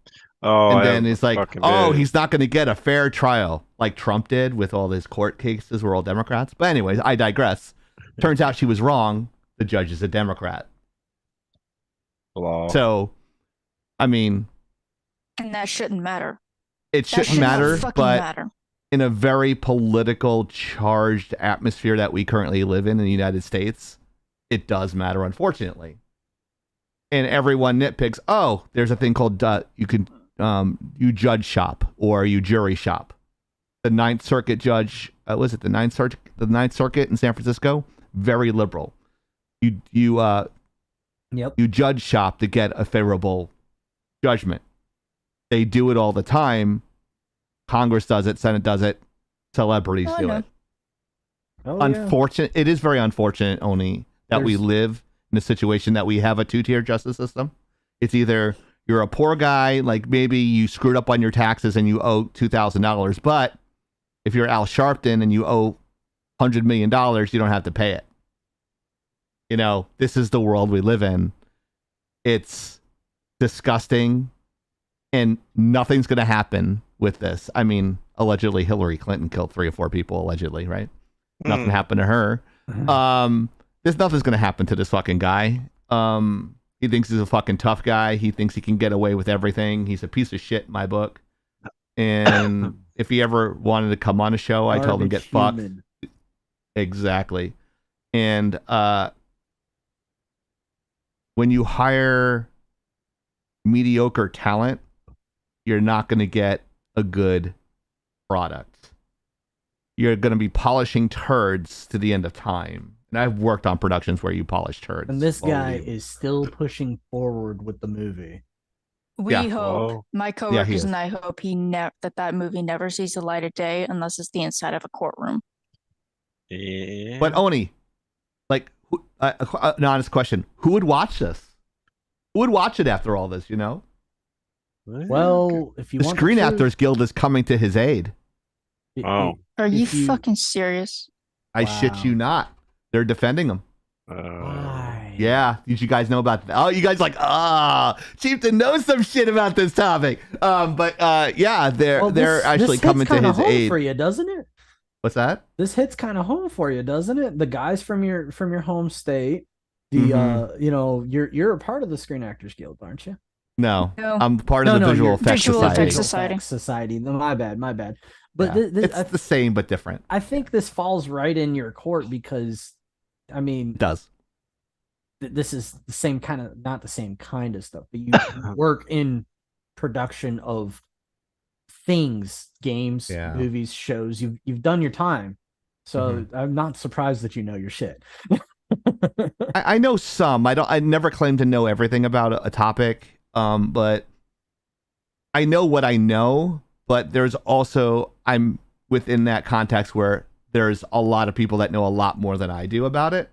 Oh, and then it's like, did. he's not going to get a fair trial like Trump did with all his court cases were all Democrats. But anyways, I digress. Turns out she was wrong. The judge is a Democrat. Blah. So, I mean, and that shouldn't matter. It shouldn't matter, but matter. In a very political charged atmosphere that we currently live in the United States, it does matter, unfortunately. And everyone nitpicks, there's a thing called you judge shop or you jury shop. The Ninth Circuit judge, was it the Ninth Circuit in San Francisco? Very liberal. You judge shop to get a favorable judgment. They do it all the time. Congress does it, Senate does it, celebrities do it. Oh, yeah. unfortunate. It is very unfortunate, only that we There's- live in a situation that we have a two-tier justice system. It's either you're a poor guy, like maybe you screwed up on your taxes and you owe $2,000, but if you're Al Sharpton and you owe $100 million, you don't have to pay it. You know, this is the world we live in. It's disgusting, and nothing's going to happen with this. I mean, allegedly Hillary Clinton killed 3 or 4 people, allegedly, right? Nothing happened to her. There's nothing's going to happen to this fucking guy. He thinks he's a fucking tough guy. He thinks he can get away with everything. He's a piece of shit in my book. And if he ever wanted to come on a show, I told him get fucked. Human. Exactly. And when you hire mediocre talent, you're not going to get a good product. You're going to be polishing turds to the end of time. And I've worked on productions where you polish turds. And this guy slowly. is still pushing forward with the movie. We Yeah. hope, Whoa. my he coworkers is. and I hope that movie never sees the light of day unless it's the inside of a courtroom. Yeah. But Oni, like, an honest question: who would watch this? Who would watch it after all this? You know, Well, if you the want Screen the truth, Actors Guild is coming to his aid. Oh. Are you If you- fucking serious? I shit Wow. you not. They're defending him. Why? Yeah, did you guys know about that? Oh, you guys like, Chieftain knows some shit about this topic. Yeah, they're Well, actually this coming hits to kinda his home aid. for you, doesn't it? What's that? This hits kind of home for you, doesn't it? The guys from your home state, Mhm. you're a part of the Screen Actors Guild, aren't you? No, No. I'm part of the Visual you're- Effects Visual Society. Effects Society. Society. No, my bad. But Yeah. this, It's the same but different. I think this falls right in your court because, I mean, It does. this is the same kind of, not the same kind of stuff, but you work in production of things, games, Yeah. movies, shows. You've done your time, so Mm-hmm. I'm not surprised that you know your shit. I know some. I never claim to know everything about a topic. But I know what I know. But there's also, I'm within that context where there's a lot of people that know a lot more than I do about it.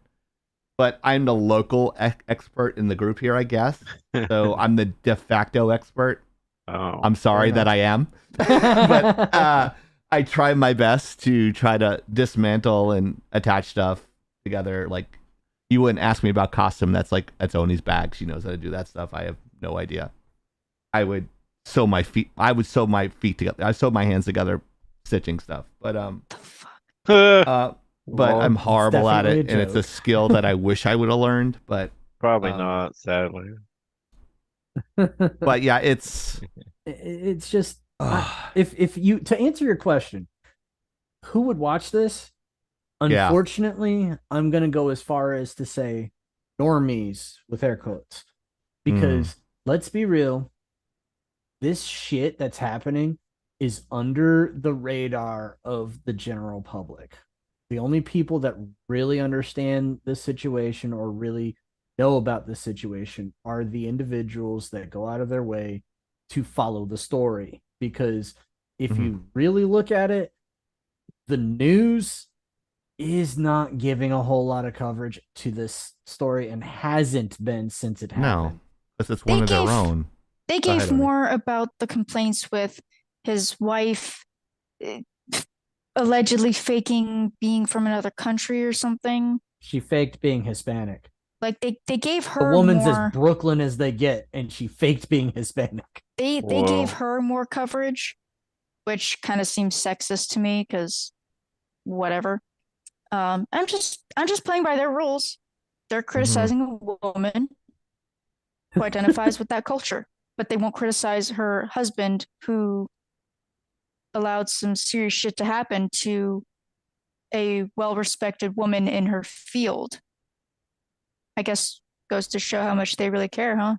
But I'm the local expert in the group here, I guess. So I'm the de facto expert. Oh. I'm sorry Fair that I am. But I try my best to try to dismantle and attach stuff together. Like, you wouldn't ask me about costume. That's Oni's bag. She knows how to do that stuff. I have no idea. I would sew my feet together. I sew my hands together stitching stuff. But The fuck? but I'm horrible at definitely it, a and it's a joke. skill that I wish I would have learned. But Probably um, not, sadly. but yeah, it's It's just if you, to answer your question, who would watch this? Yeah. Unfortunately, I'm gonna go as far as to say normies with air quotes, because let's be real, this shit that's happening is under the radar of the general public. The only people that really understand this situation or really know about this situation are the individuals that go out of their way to follow the story. Because if you really look at it, the news is not giving a whole lot of coverage to this story and hasn't been since it happened. no, because it's one of their own. They Go ahead, gave Oni. more about the complaints with his wife allegedly faking being from another country or something. She faked being Hispanic. Like they gave The her woman's more. as Brooklyn as they get, and she faked being Hispanic. They Whoa. gave her more coverage, which kind of seems sexist to me because whatever. I'm just playing by their rules. They're criticizing a woman who identifies with that culture, but they won't criticize her husband who allowed some serious shit to happen to a well-respected woman in her field. I guess goes to show how much they really care, huh?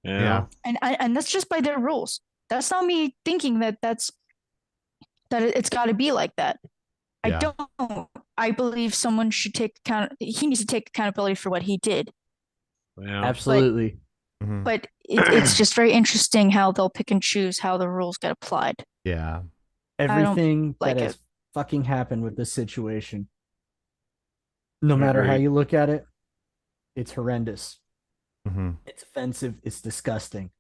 Yeah. And that's just by their rules. That's not me thinking that it's got to be like that. Yeah. I don't. I believe someone should take account. He needs to take accountability for what he did. Yeah. Absolutely. Mhm. But it's just very interesting how they'll pick and choose how the rules get applied. Yeah. don't Everything like that has it. fucking happened with this situation No matter how Agreed. you look at it, it's horrendous. Mm-hmm. It's offensive. It's disgusting.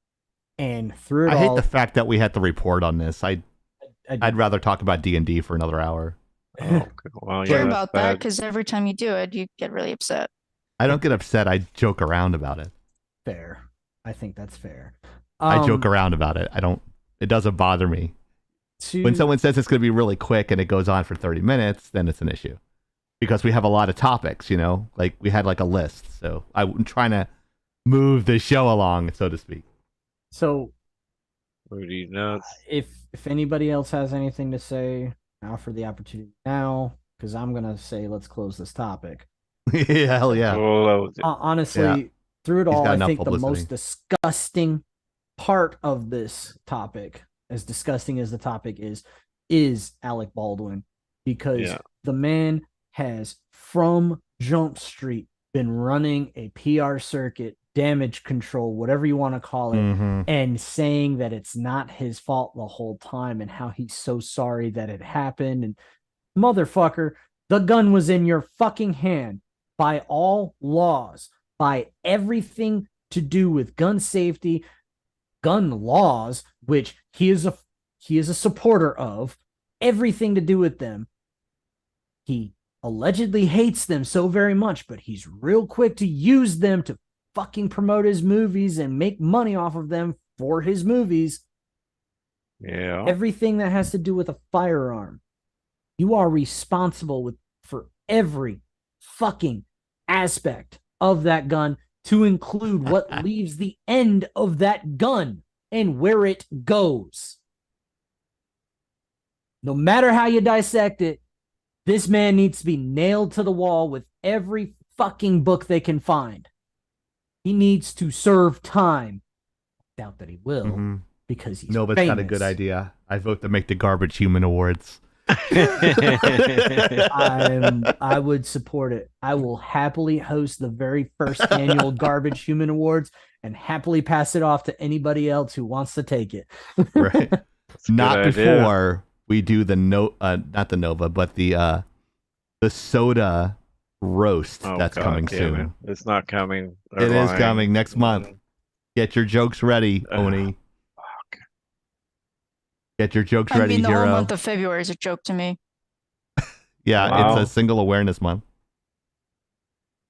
And through it I hate all, the fact that we had to report on this. I'd rather talk about D&D for another hour. Oh, okay. Well, Care yeah, that's about that bad. because every time you do it, you get really upset. I don't get upset. I joke around about it. fair. I think that's fair. I joke around about it. It doesn't bother me. When someone says it's going to be really quick and it goes on for 30 minutes, then it's an issue. Because we have a lot of topics, like we had like a list. So I'm trying to move the show along, so to speak. So Rudy nuts. if anybody else has anything to say, I'll offer the opportunity now, because I'm gonna say let's close this topic. Yeah, hell yeah. Close it. Honestly, Yeah. through it He's all, got I enough think the publicity. most disgusting part of this topic, as disgusting as the topic is Alec Baldwin, because Yeah. the man has from Jump Street been running a PR circuit, damage control, whatever you want to call it, Mhm. and saying that it's not his fault the whole time and how he's so sorry that it happened. And motherfucker, the gun was in your fucking hand by all laws, by everything to do with gun safety, gun laws, which he is a supporter of, everything to do with them. He allegedly hates them so very much, but he's real quick to use them to fucking promote his movies and make money off of them for his movies. Yeah. Everything that has to do with a firearm, you are responsible for every fucking aspect of that gun, to include what leaves the end of that gun and where it goes. No matter how you dissect it, this man needs to be nailed to the wall with every fucking book they can find. He needs to serve time. Doubt that he will, Mhm. because he's No, but it's famous. got a good idea. I vote to make the Garbage Human Awards. I would support it. I will happily host the very first annual Garbage Human Awards and happily pass it off to anybody else who wants to take it. Right. That's a Not good idea. before we do the not the Nova, but the soda roast Oh, that's God coming damn soon. it. It's not coming. It is coming next month. Get your jokes ready, Ugh. Oni. Fuck. Get your jokes I ready, mean, the Hero. whole month of February is a joke to me. Yeah, Wow. it's a single awareness month.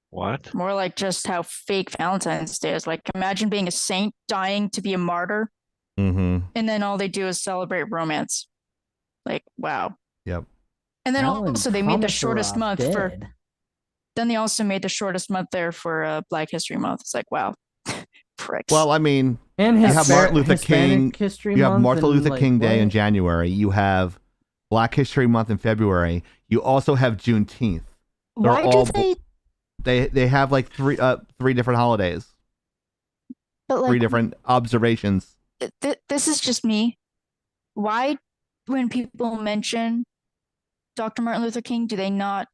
What? More like just how fake Valentine's Day is. Like, imagine being a saint dying to be a martyr, Mm-hmm. and then all they do is celebrate romance. Like, wow. Yep. And then Alan also they made the Thomas shortest Roth month for. dead. Then they also made the shortest month there for Black History Month. It's like, wow, pricks. Well, I mean, And you his have Martin Luther Hispanic King. History You have Month Martin and, Luther like, King Day in what? January. You have Black History Month in February. You also have Juneteenth. They're why all do They have like three different holidays, But like, three different observations. this is just me. Why, when people mention Dr. Martin Luther King, do they not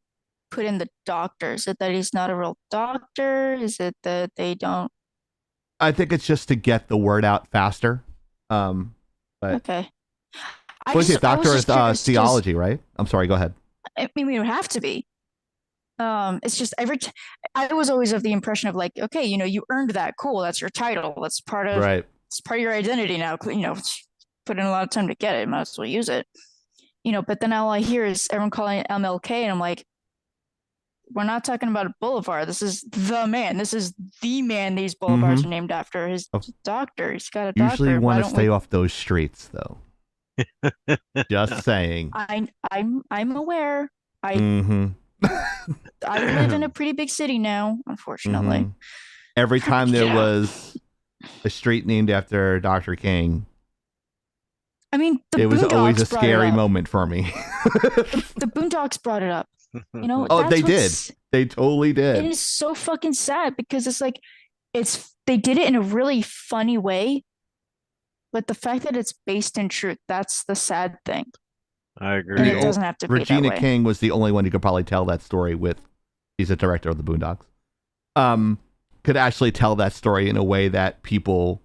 put in the doctor? Is it that he's not a real doctor? Is it that they don't? I think it's just to get the word out faster. But Okay. was he a doctor of of theology, right? I'm sorry. Go ahead. I mean, we would have to be. It's just I was always of the impression of like, okay, you earned that. Cool. That's your title. That's part of Right. it's part of your identity now. Put in a lot of time to get it. Might as well use it. But then all I hear is everyone calling it MLK, and I'm like, we're not talking about a boulevard. This is the man. This is the man these boulevards are named after. His doctor. He's got a doctor. Usually, you Why want to don't stay we- off those streets, though. Just saying. I'm aware. Mm-hmm. I live in a pretty big city now, unfortunately. Mhm. Every time there Yeah. was a street named after Dr. King, I mean, the it was always a Boondocks brought it scary up. moment for me. The Boondocks brought it up. Oh, that's they did. what's- They totally It did. is so fucking sad because it's like they did it in a really funny way, but the fact that it's based in truth, that's the sad thing. I And agree. it doesn't have to be Regina that way. King was the only one who could probably tell that story with. She's a director of the Boondocks. Could actually tell that story in a way that people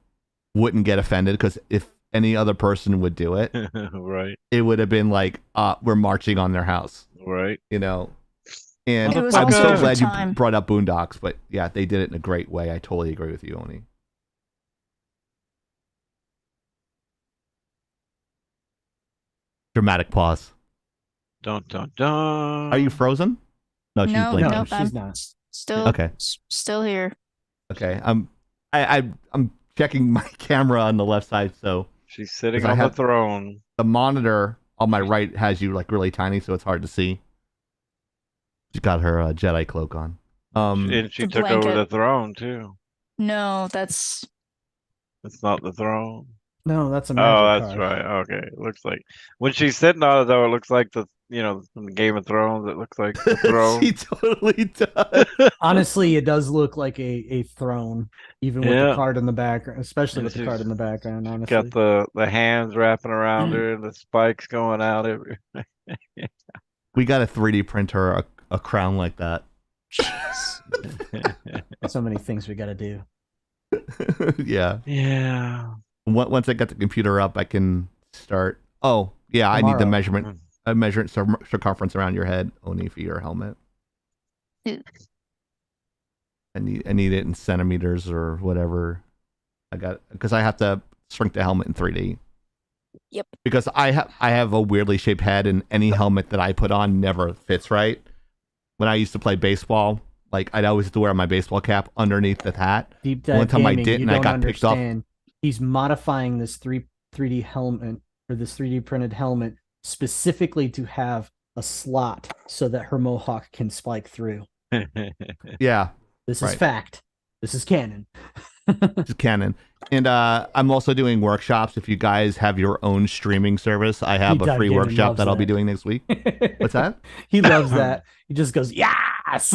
wouldn't get offended, because if any other person would do it, Right. it would have been like, we're marching on their house. Right. And It was I'm also so at the glad you time. brought up Boondocks, but yeah, they did it in a great way. I totally agree with you, Oni. Dramatic pause. Dun dun dun. Are you frozen? No, she's No, blinking. No, nope, she's not. still Okay. still here. Okay. I'm checking my camera on the left side, so She's sitting 'Cause I on the have- throne. the monitor on my right has you like really tiny, so it's hard to see. She's got her Jedi cloak on. And she The took over blanket. the throne too. No, that's It's not the throne. No, that's a magic Oh, that's card. right. Okay. It looks like when she's sitting on it though, it looks like from the Game of Thrones, it looks like the throne. She totally does. Honestly, it does look like a throne, even with the Yeah. card in the background, especially And with the card she's in the background. Honestly, got the hands wrapping around her and the spikes going out every We got a 3D printer a crown like that. so many things we got to do. Yeah. Yeah. Once I get the computer up, I can start. Oh, yeah. I need the Tomorrow. measurement circumference around your head, Oni, for your helmet. Ew. I need it in centimeters or whatever. Because I have to shrink the helmet in 3D. Yep. Because I have a weirdly shaped head, and any helmet that I put on never fits right. When I used to play baseball, like I'd always have to wear my baseball cap underneath the hat. Deep dive One time I gaming, didn't, you I don't got picked up. understand. He's modifying this 3D helmet or this 3D printed helmet specifically to have a slot so that her mohawk can spike through. Yeah, This is Right. fact. This is canon. it's canon. And I'm also doing workshops. If you guys have your own streaming service, I have Deep a dive free gaming workshop loves that I'll be that. doing next week. What's that? He loves that. He just goes, yes.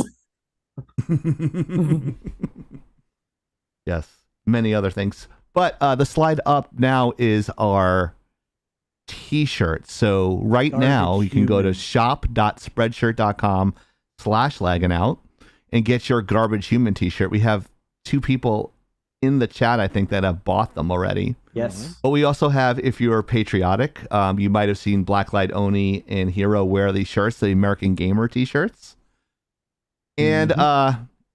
Yes, many other things. But the slide up now is our t-shirt. So right Garbage now you can go to human. shop.spreadshirt.com/lagginout and get your garbage human t-shirt. We have 2 people in the chat, I think, that have bought them already. Yes. But we also have, if you're patriotic, you might have seen Blacklight Oni and Hero wear these shirts, the American Gamer t-shirts. And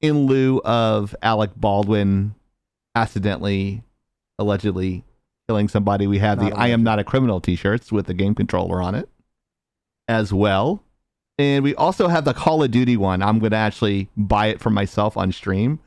in lieu of Alec Baldwin allegedly killing somebody, we have Not the I Am alleged. Not a Criminal t-shirts with the game controller on it as well. And we also have the Call of Duty one. I'm going to actually buy it for myself on stream.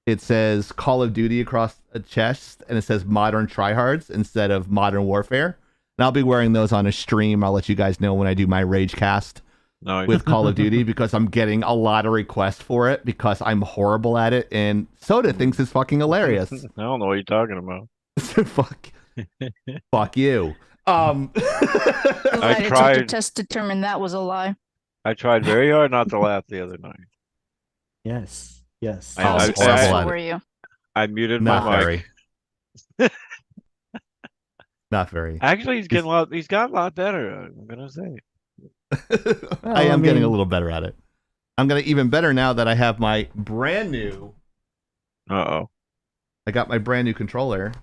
It says Call of Duty across the chest, and it says Modern Tryhards instead of Modern Warfare. And I'll be wearing those on a stream. I'll let you guys know when I do my Rage Cast No, with Call of Duty because I'm getting a lot of requests for it because I'm horrible at it, and Soda thinks it's fucking hilarious. I don't know what you're talking about. Fuck you. Delighted tried- the test determined that was a lie. I tried very hard not to laugh the other night. Yes. Yes. Oh, How I- successful I- were you? I muted Not my very. mic. Not very. Actually, he's got a lot better. I'm gonna say. I am getting a mean- little better at it. I'm gonna even better now that I have my brand new. Uh-oh. I got my brand new controller, in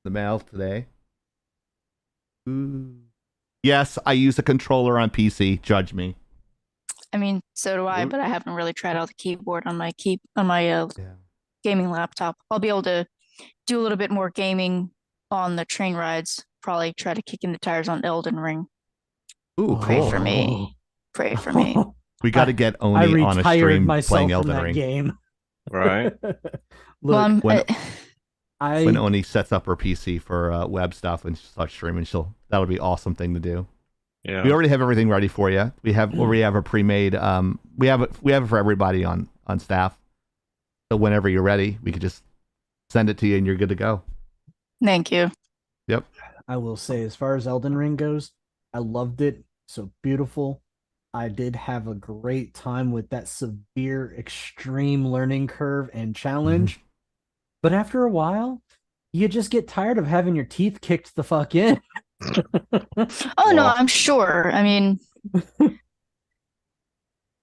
the mail today. Ooh. Yes, I use a controller on PC. Judge me. I mean, so do I, Oop. but I haven't really tried out the keyboard on my Yeah. gaming laptop. I'll be able to do a little bit more gaming on the train rides. Probably try to kick in the tires on Elden Ring. Ooh, Pray cool. for me. Pray for me. We got to get I Oni on a retired stream myself playing from Elden that Ring. game. Right? Look, Well, I'm, when- I When Oni sets up her PC for web stuff and starts streaming, that'll be an awesome thing to do. Yeah. We already have everything ready for you. We have a pre-made. We have it for everybody on staff. So whenever you're ready, we could just send it to you and you're good to go. thank you. Yep. I will say, as far as Elden Ring goes, I loved it. So beautiful. I did have a great time with that severe, extreme learning curve and challenge. But after a while, you just get tired of having your teeth kicked the fuck in. Oh no, Well- I'm sure. I mean,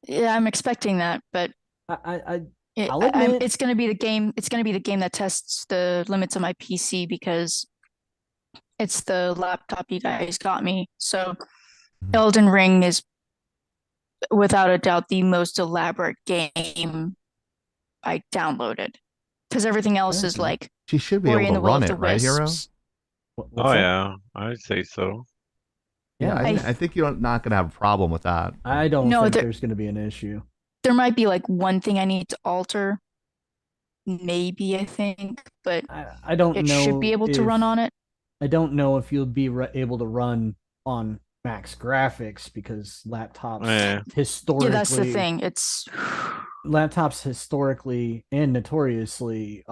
yeah, I'm expecting that, but I'll admit- it's going to be the game. It's going to be the game that tests the limits of my PC because it's the laptop you guys got me. So Elden Ring is without a doubt the most elaborate game I downloaded. Because everything else is Okay. like She should be Ori able and to the Will run of the it, right, Hero? Wisps. What's Oh that? yeah, I'd say so. Yeah, Yeah, I think you're not gonna have a problem with that. I don't No, think there- there's going to be an issue. There might be like one thing I need to alter, maybe I think, but I don't it know should be able to run if- on it. I don't know if you'll be able to run on max graphics because laptops Yeah. historically Yeah, that's the thing. It's laptops historically and notoriously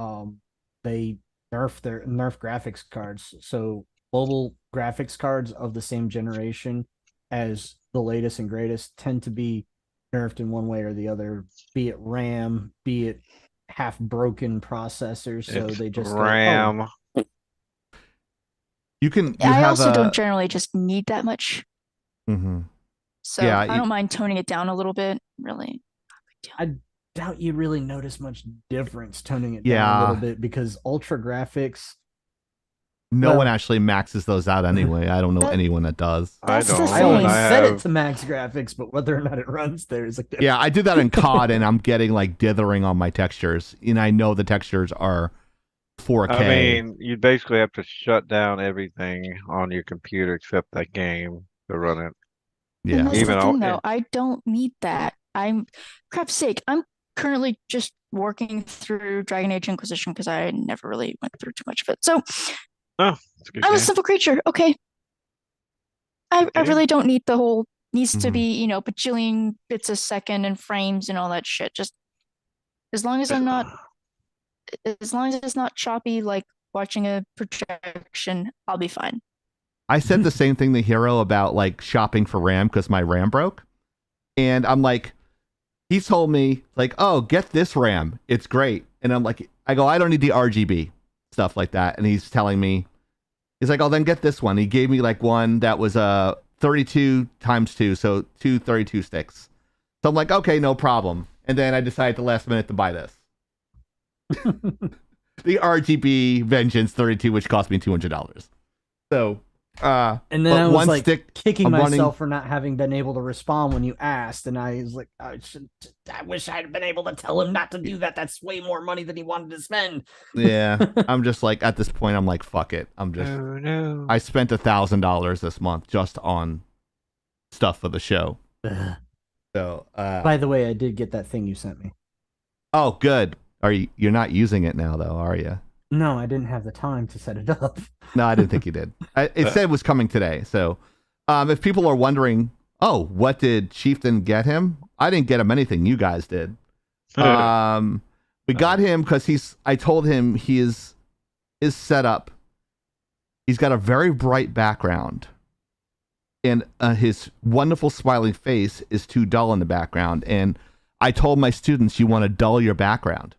they nerf graphics cards. So mobile graphics cards of the same generation as the latest and greatest tend to be nerfed in one way or the other, be it RAM, be it half broken processors. So It's they just go, RAM. You I have also a. don't generally just need that much. Mhm. So Yeah, I don't mind toning it down a little bit, really. I doubt you really notice much difference toning it down a Yeah. little bit because ultra graphics. No Well- one actually maxes those out anyway. I don't know That- anyone that does. I That's the don't. I only thing. set it have. to max graphics, but whether or not it runs there is like Yeah, I did that in COD, and I'm getting like dithering on my textures, and I know the textures are 4K. I mean, you basically have to shut down everything on your computer except that game to run it. And Yeah, that's Even the all- thing, though. I don't need that. Crap's sake, I'm currently just working through Dragon Age Inquisition because I never really went through too much of it. So Oh, it's a good I'm a game. simple creature. Okay. I Okay. really don't need the whole needs to Mhm. be, bajillion bits a second and frames and all that shit. Just as long as I'm not, as long as it's not choppy like watching a projection, I'll be fine. I said the same thing to Hero about like shopping for RAM because my RAM broke, and I'm like, he told me like, oh, get this RAM, it's great, and I'm like, I go, I don't need the RGB stuff like that, and he's telling me, he's like, oh, then get this one. He gave me like one that was 32 times 2, so 232 sticks. So I'm like, okay, no problem. And then I decided at the last minute to buy this. The RGB Vengeance 32, which cost me $200. So, and then but I was one like stick, kicking I'm myself running- for not having been able to respond when you asked, and I was like, I wish I'd been able to tell him not to do that. That's way more money than he wanted to spend. yeah, I'm just like, at this point, I'm like, fuck it. I'm just, Oh no. I spent $1,000 this month just on stuff for the show. So, By the way, I did get that thing you sent me. oh, good. You're not using it now though, are you? No, I didn't have the time to set it up. No, I didn't think you did. It said it was coming today. So, if people are wondering, oh, what did Chieftain get him? I didn't get him anything. You guys did. We got him because I told him his setup. He's got a very bright background, and his wonderful smiling face is too dull in the background. And I told my students, you want to dull your background,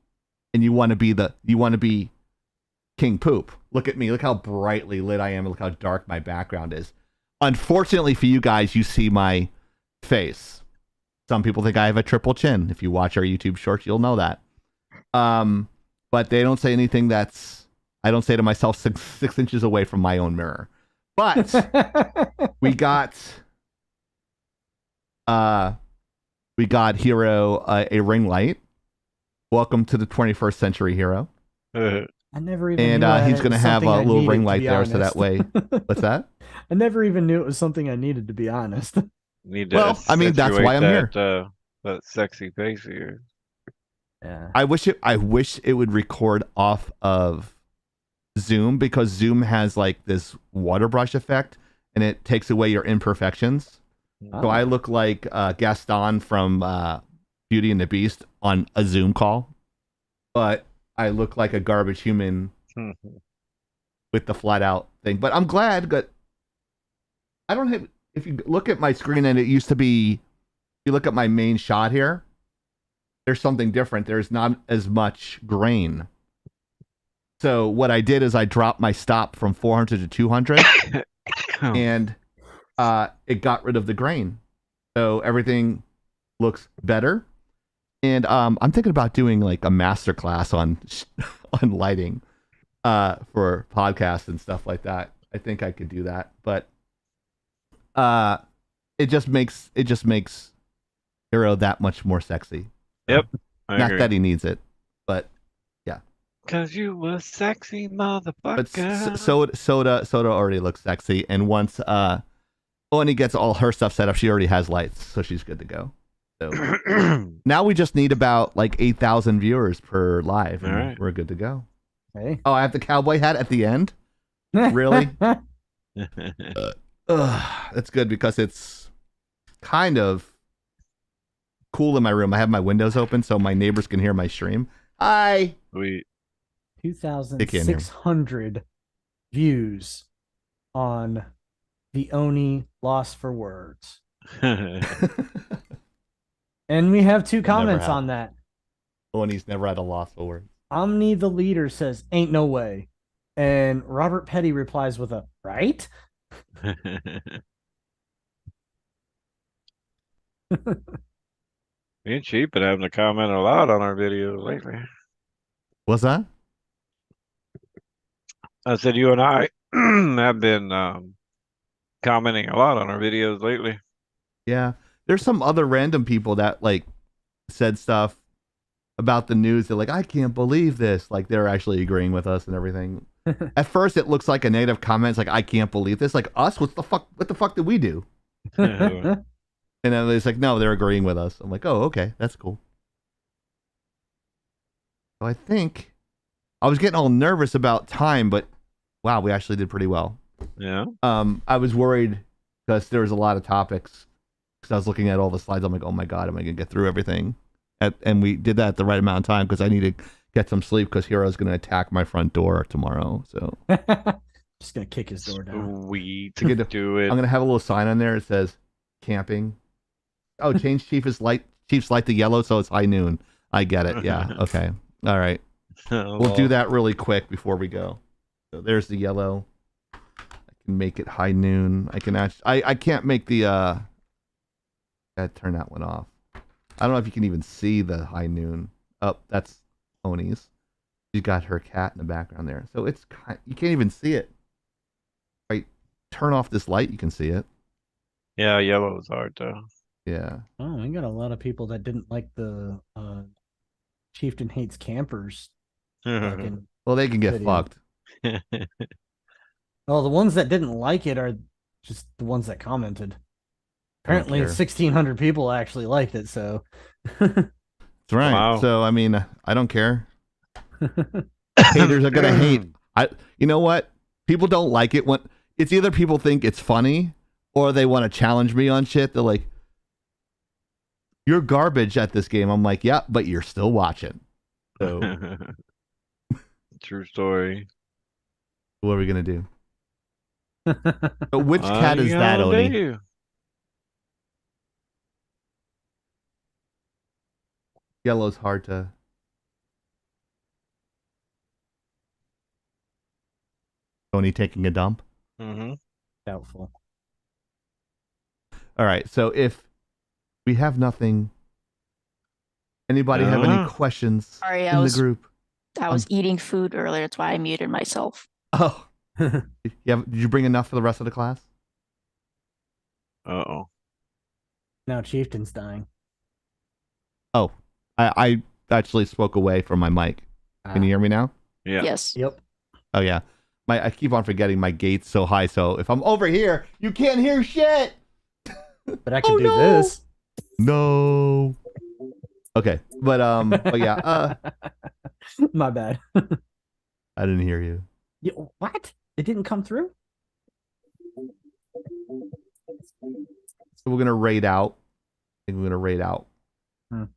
and you want to be King Poop. Look at me. Look how brightly lit I am. And look how dark my background is. Unfortunately for you guys, you see my face. Some people think I have a triple chin. If you watch our YouTube shorts, you'll know that. But they don't say anything I don't say to myself 6 inches away from my own mirror. But we got Hero a ring light. Welcome to the 21st century, Hero. I never even And knew I he's had going to have something a I little needed, ring to light be there, so that way. honest. What's that? I never even knew it was something I needed, to be honest. Need to Well, I mean, that's why I'm accentuate here. that sexy face of yours. Yeah. I wish it would record off of Zoom, because Zoom has like this water brush effect and it takes away your imperfections. So I look like Gaston from Beauty and the Beast on a Zoom call, but I look like a garbage human with the flat out thing. But I'm glad that I don't have. If you look at my screen, and it used to be, if you look at my main shot here, there's something different. There's not as much grain. So what I did is I dropped my stop from 400 to 200, and it got rid of the grain. So everything looks better. And I'm thinking about doing like a master class on on lighting for podcasts and stuff like that. I think I could do that, but it just makes Hero that much more sexy. Yep. I Not agree. that he needs it, but Cause you a sexy but motherfucker. Soda already looks sexy, and once Oni gets all her stuff set up, she already has lights, so she's good to go. So now we just need about like 8,000 viewers per live, and Alright. we're good to go. Hey. Oh, I have the cowboy hat at the end. Really? That's good because it's kind of cool in my room. I have my windows open so my neighbors can hear my stream. Hi. Sweet. 2,600 views on the Oni Lost for Words. And we have two comments had. on that. Oni's never had a loss for words. Omni the leader says, ain't no way. And Robert Petty replies with a, right? Being cheap and having to comment a lot on our videos lately. What's that? I said you and I have been commenting a lot on our videos lately. Yeah. There's some other random people that like said stuff about the news. They're like, I can't believe this. Like they're actually agreeing with us and everything. At first it looks like a negative comment. It's like, I can't believe this. Like us? What the fuck did we do? And then it's like, no, they're agreeing with us. I'm like, oh, okay, that's cool. So I think I was getting all nervous about time, but wow, we actually did pretty well. Yeah. I was worried because there was a lot of topics. Because I was looking at all the slides, I'm like, oh my god, am I gonna get through everything? And we did that at the right amount of time because I need to get some sleep because Hero's gonna attack my front door tomorrow. So just gonna kick his door down. Sweet. To Do it. I'm gonna have a little sign on there that says camping. Oh, change Chief's light to yellow so it's high noon. I get it. Yeah. Okay. All right. We'll do that really quick before we go. So there's the yellow. I can make it high noon. I can actually. I can't make the. Gotta turn that one off. I don't know if you can even see the high noon. Oh, that's Oni's. She's got her cat in the background there, so it's you can't even see it. Right. Turn off this light. You can see it. Yeah, yellow is hard though. Yeah. Oh, we got a lot of people that didn't like the Chieftain Hates Campers. Fucking Well, they can get video. fucked. Well, the ones that didn't like it are just the ones that commented. I don't Apparently, care. 1,600 people actually liked it, so. That's right. Wow. So I mean, I don't care. Haters are gonna hate. You know what? People don't like it when it's either people think it's funny or they want to challenge me on shit. They're like, "You're garbage at this game." I'm like, "Yeah, but you're still watching." So True story. what are we gonna do? But which cat is You that, gonna Oni? do? Yellow's hard to. Oni taking a dump. Mm-hmm. Doubtful. All right. So if we have nothing, anybody have any questions Sorry, in the group? I was eating food earlier. That's why I muted myself. Oh, yeah. Did you bring enough for the rest of the class? Uh-oh. Now Chieftain's dying. Oh, I actually spoke away from my mic. Can you hear me now? Yeah. Yes. Yep. Oh yeah. I keep on forgetting my gate's so high, so if I'm over here, you can't hear shit. But I can do no. this. No. Okay, but yeah, My bad. I didn't hear you. What? It didn't come through? So we're gonna raid out. I think we're gonna raid out. Gonna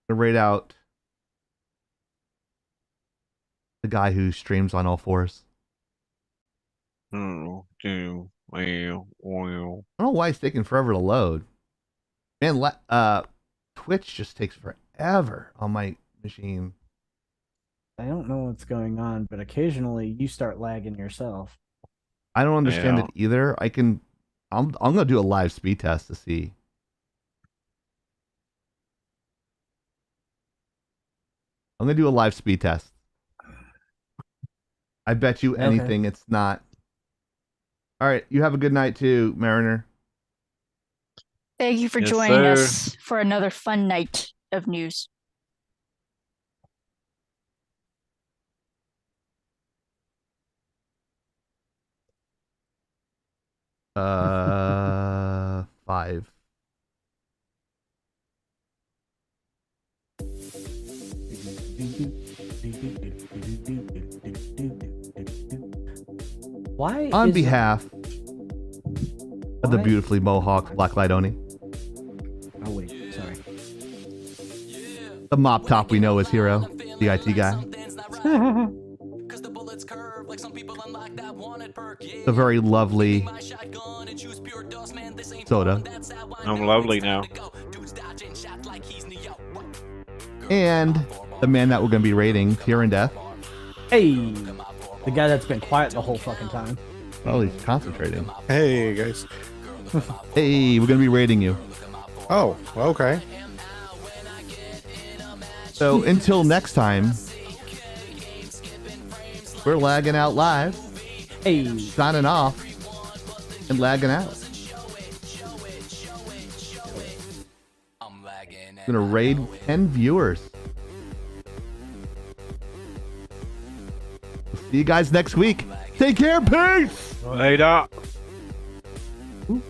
raid out the guy who streams on all fours. I don't know why it's taking forever to load. Man, Twitch just takes forever on my machine. I don't know what's going on, but occasionally you start lagging yourself. I don't understand Yeah. it either. I'm gonna do a live speed test to see. I'm gonna do a live speed test. I bet you anything it's not. All right, you have a good night too, Mariner. Thank you for Yes, joining sir. us for another fun night of news. Five. Why? On is it- behalf of the why- beautifully mohawked Black Light Oni, Oh wait, sorry. the mop top we know as Hero, the IT guy, the very lovely Soda, I'm lovely now. and the man that we're going to be rating, Fear and Death. Hey, the guy that's been quiet the whole fucking time. Oh, he's concentrating. Hey guys. Hey, we're going to be rating you. Oh, okay. So until next time, we're lagging out live, Hey, signing off, and lagging out. I'm gonna raid 10 viewers. See you guys next week. Take care. Peace. Later. Ooh.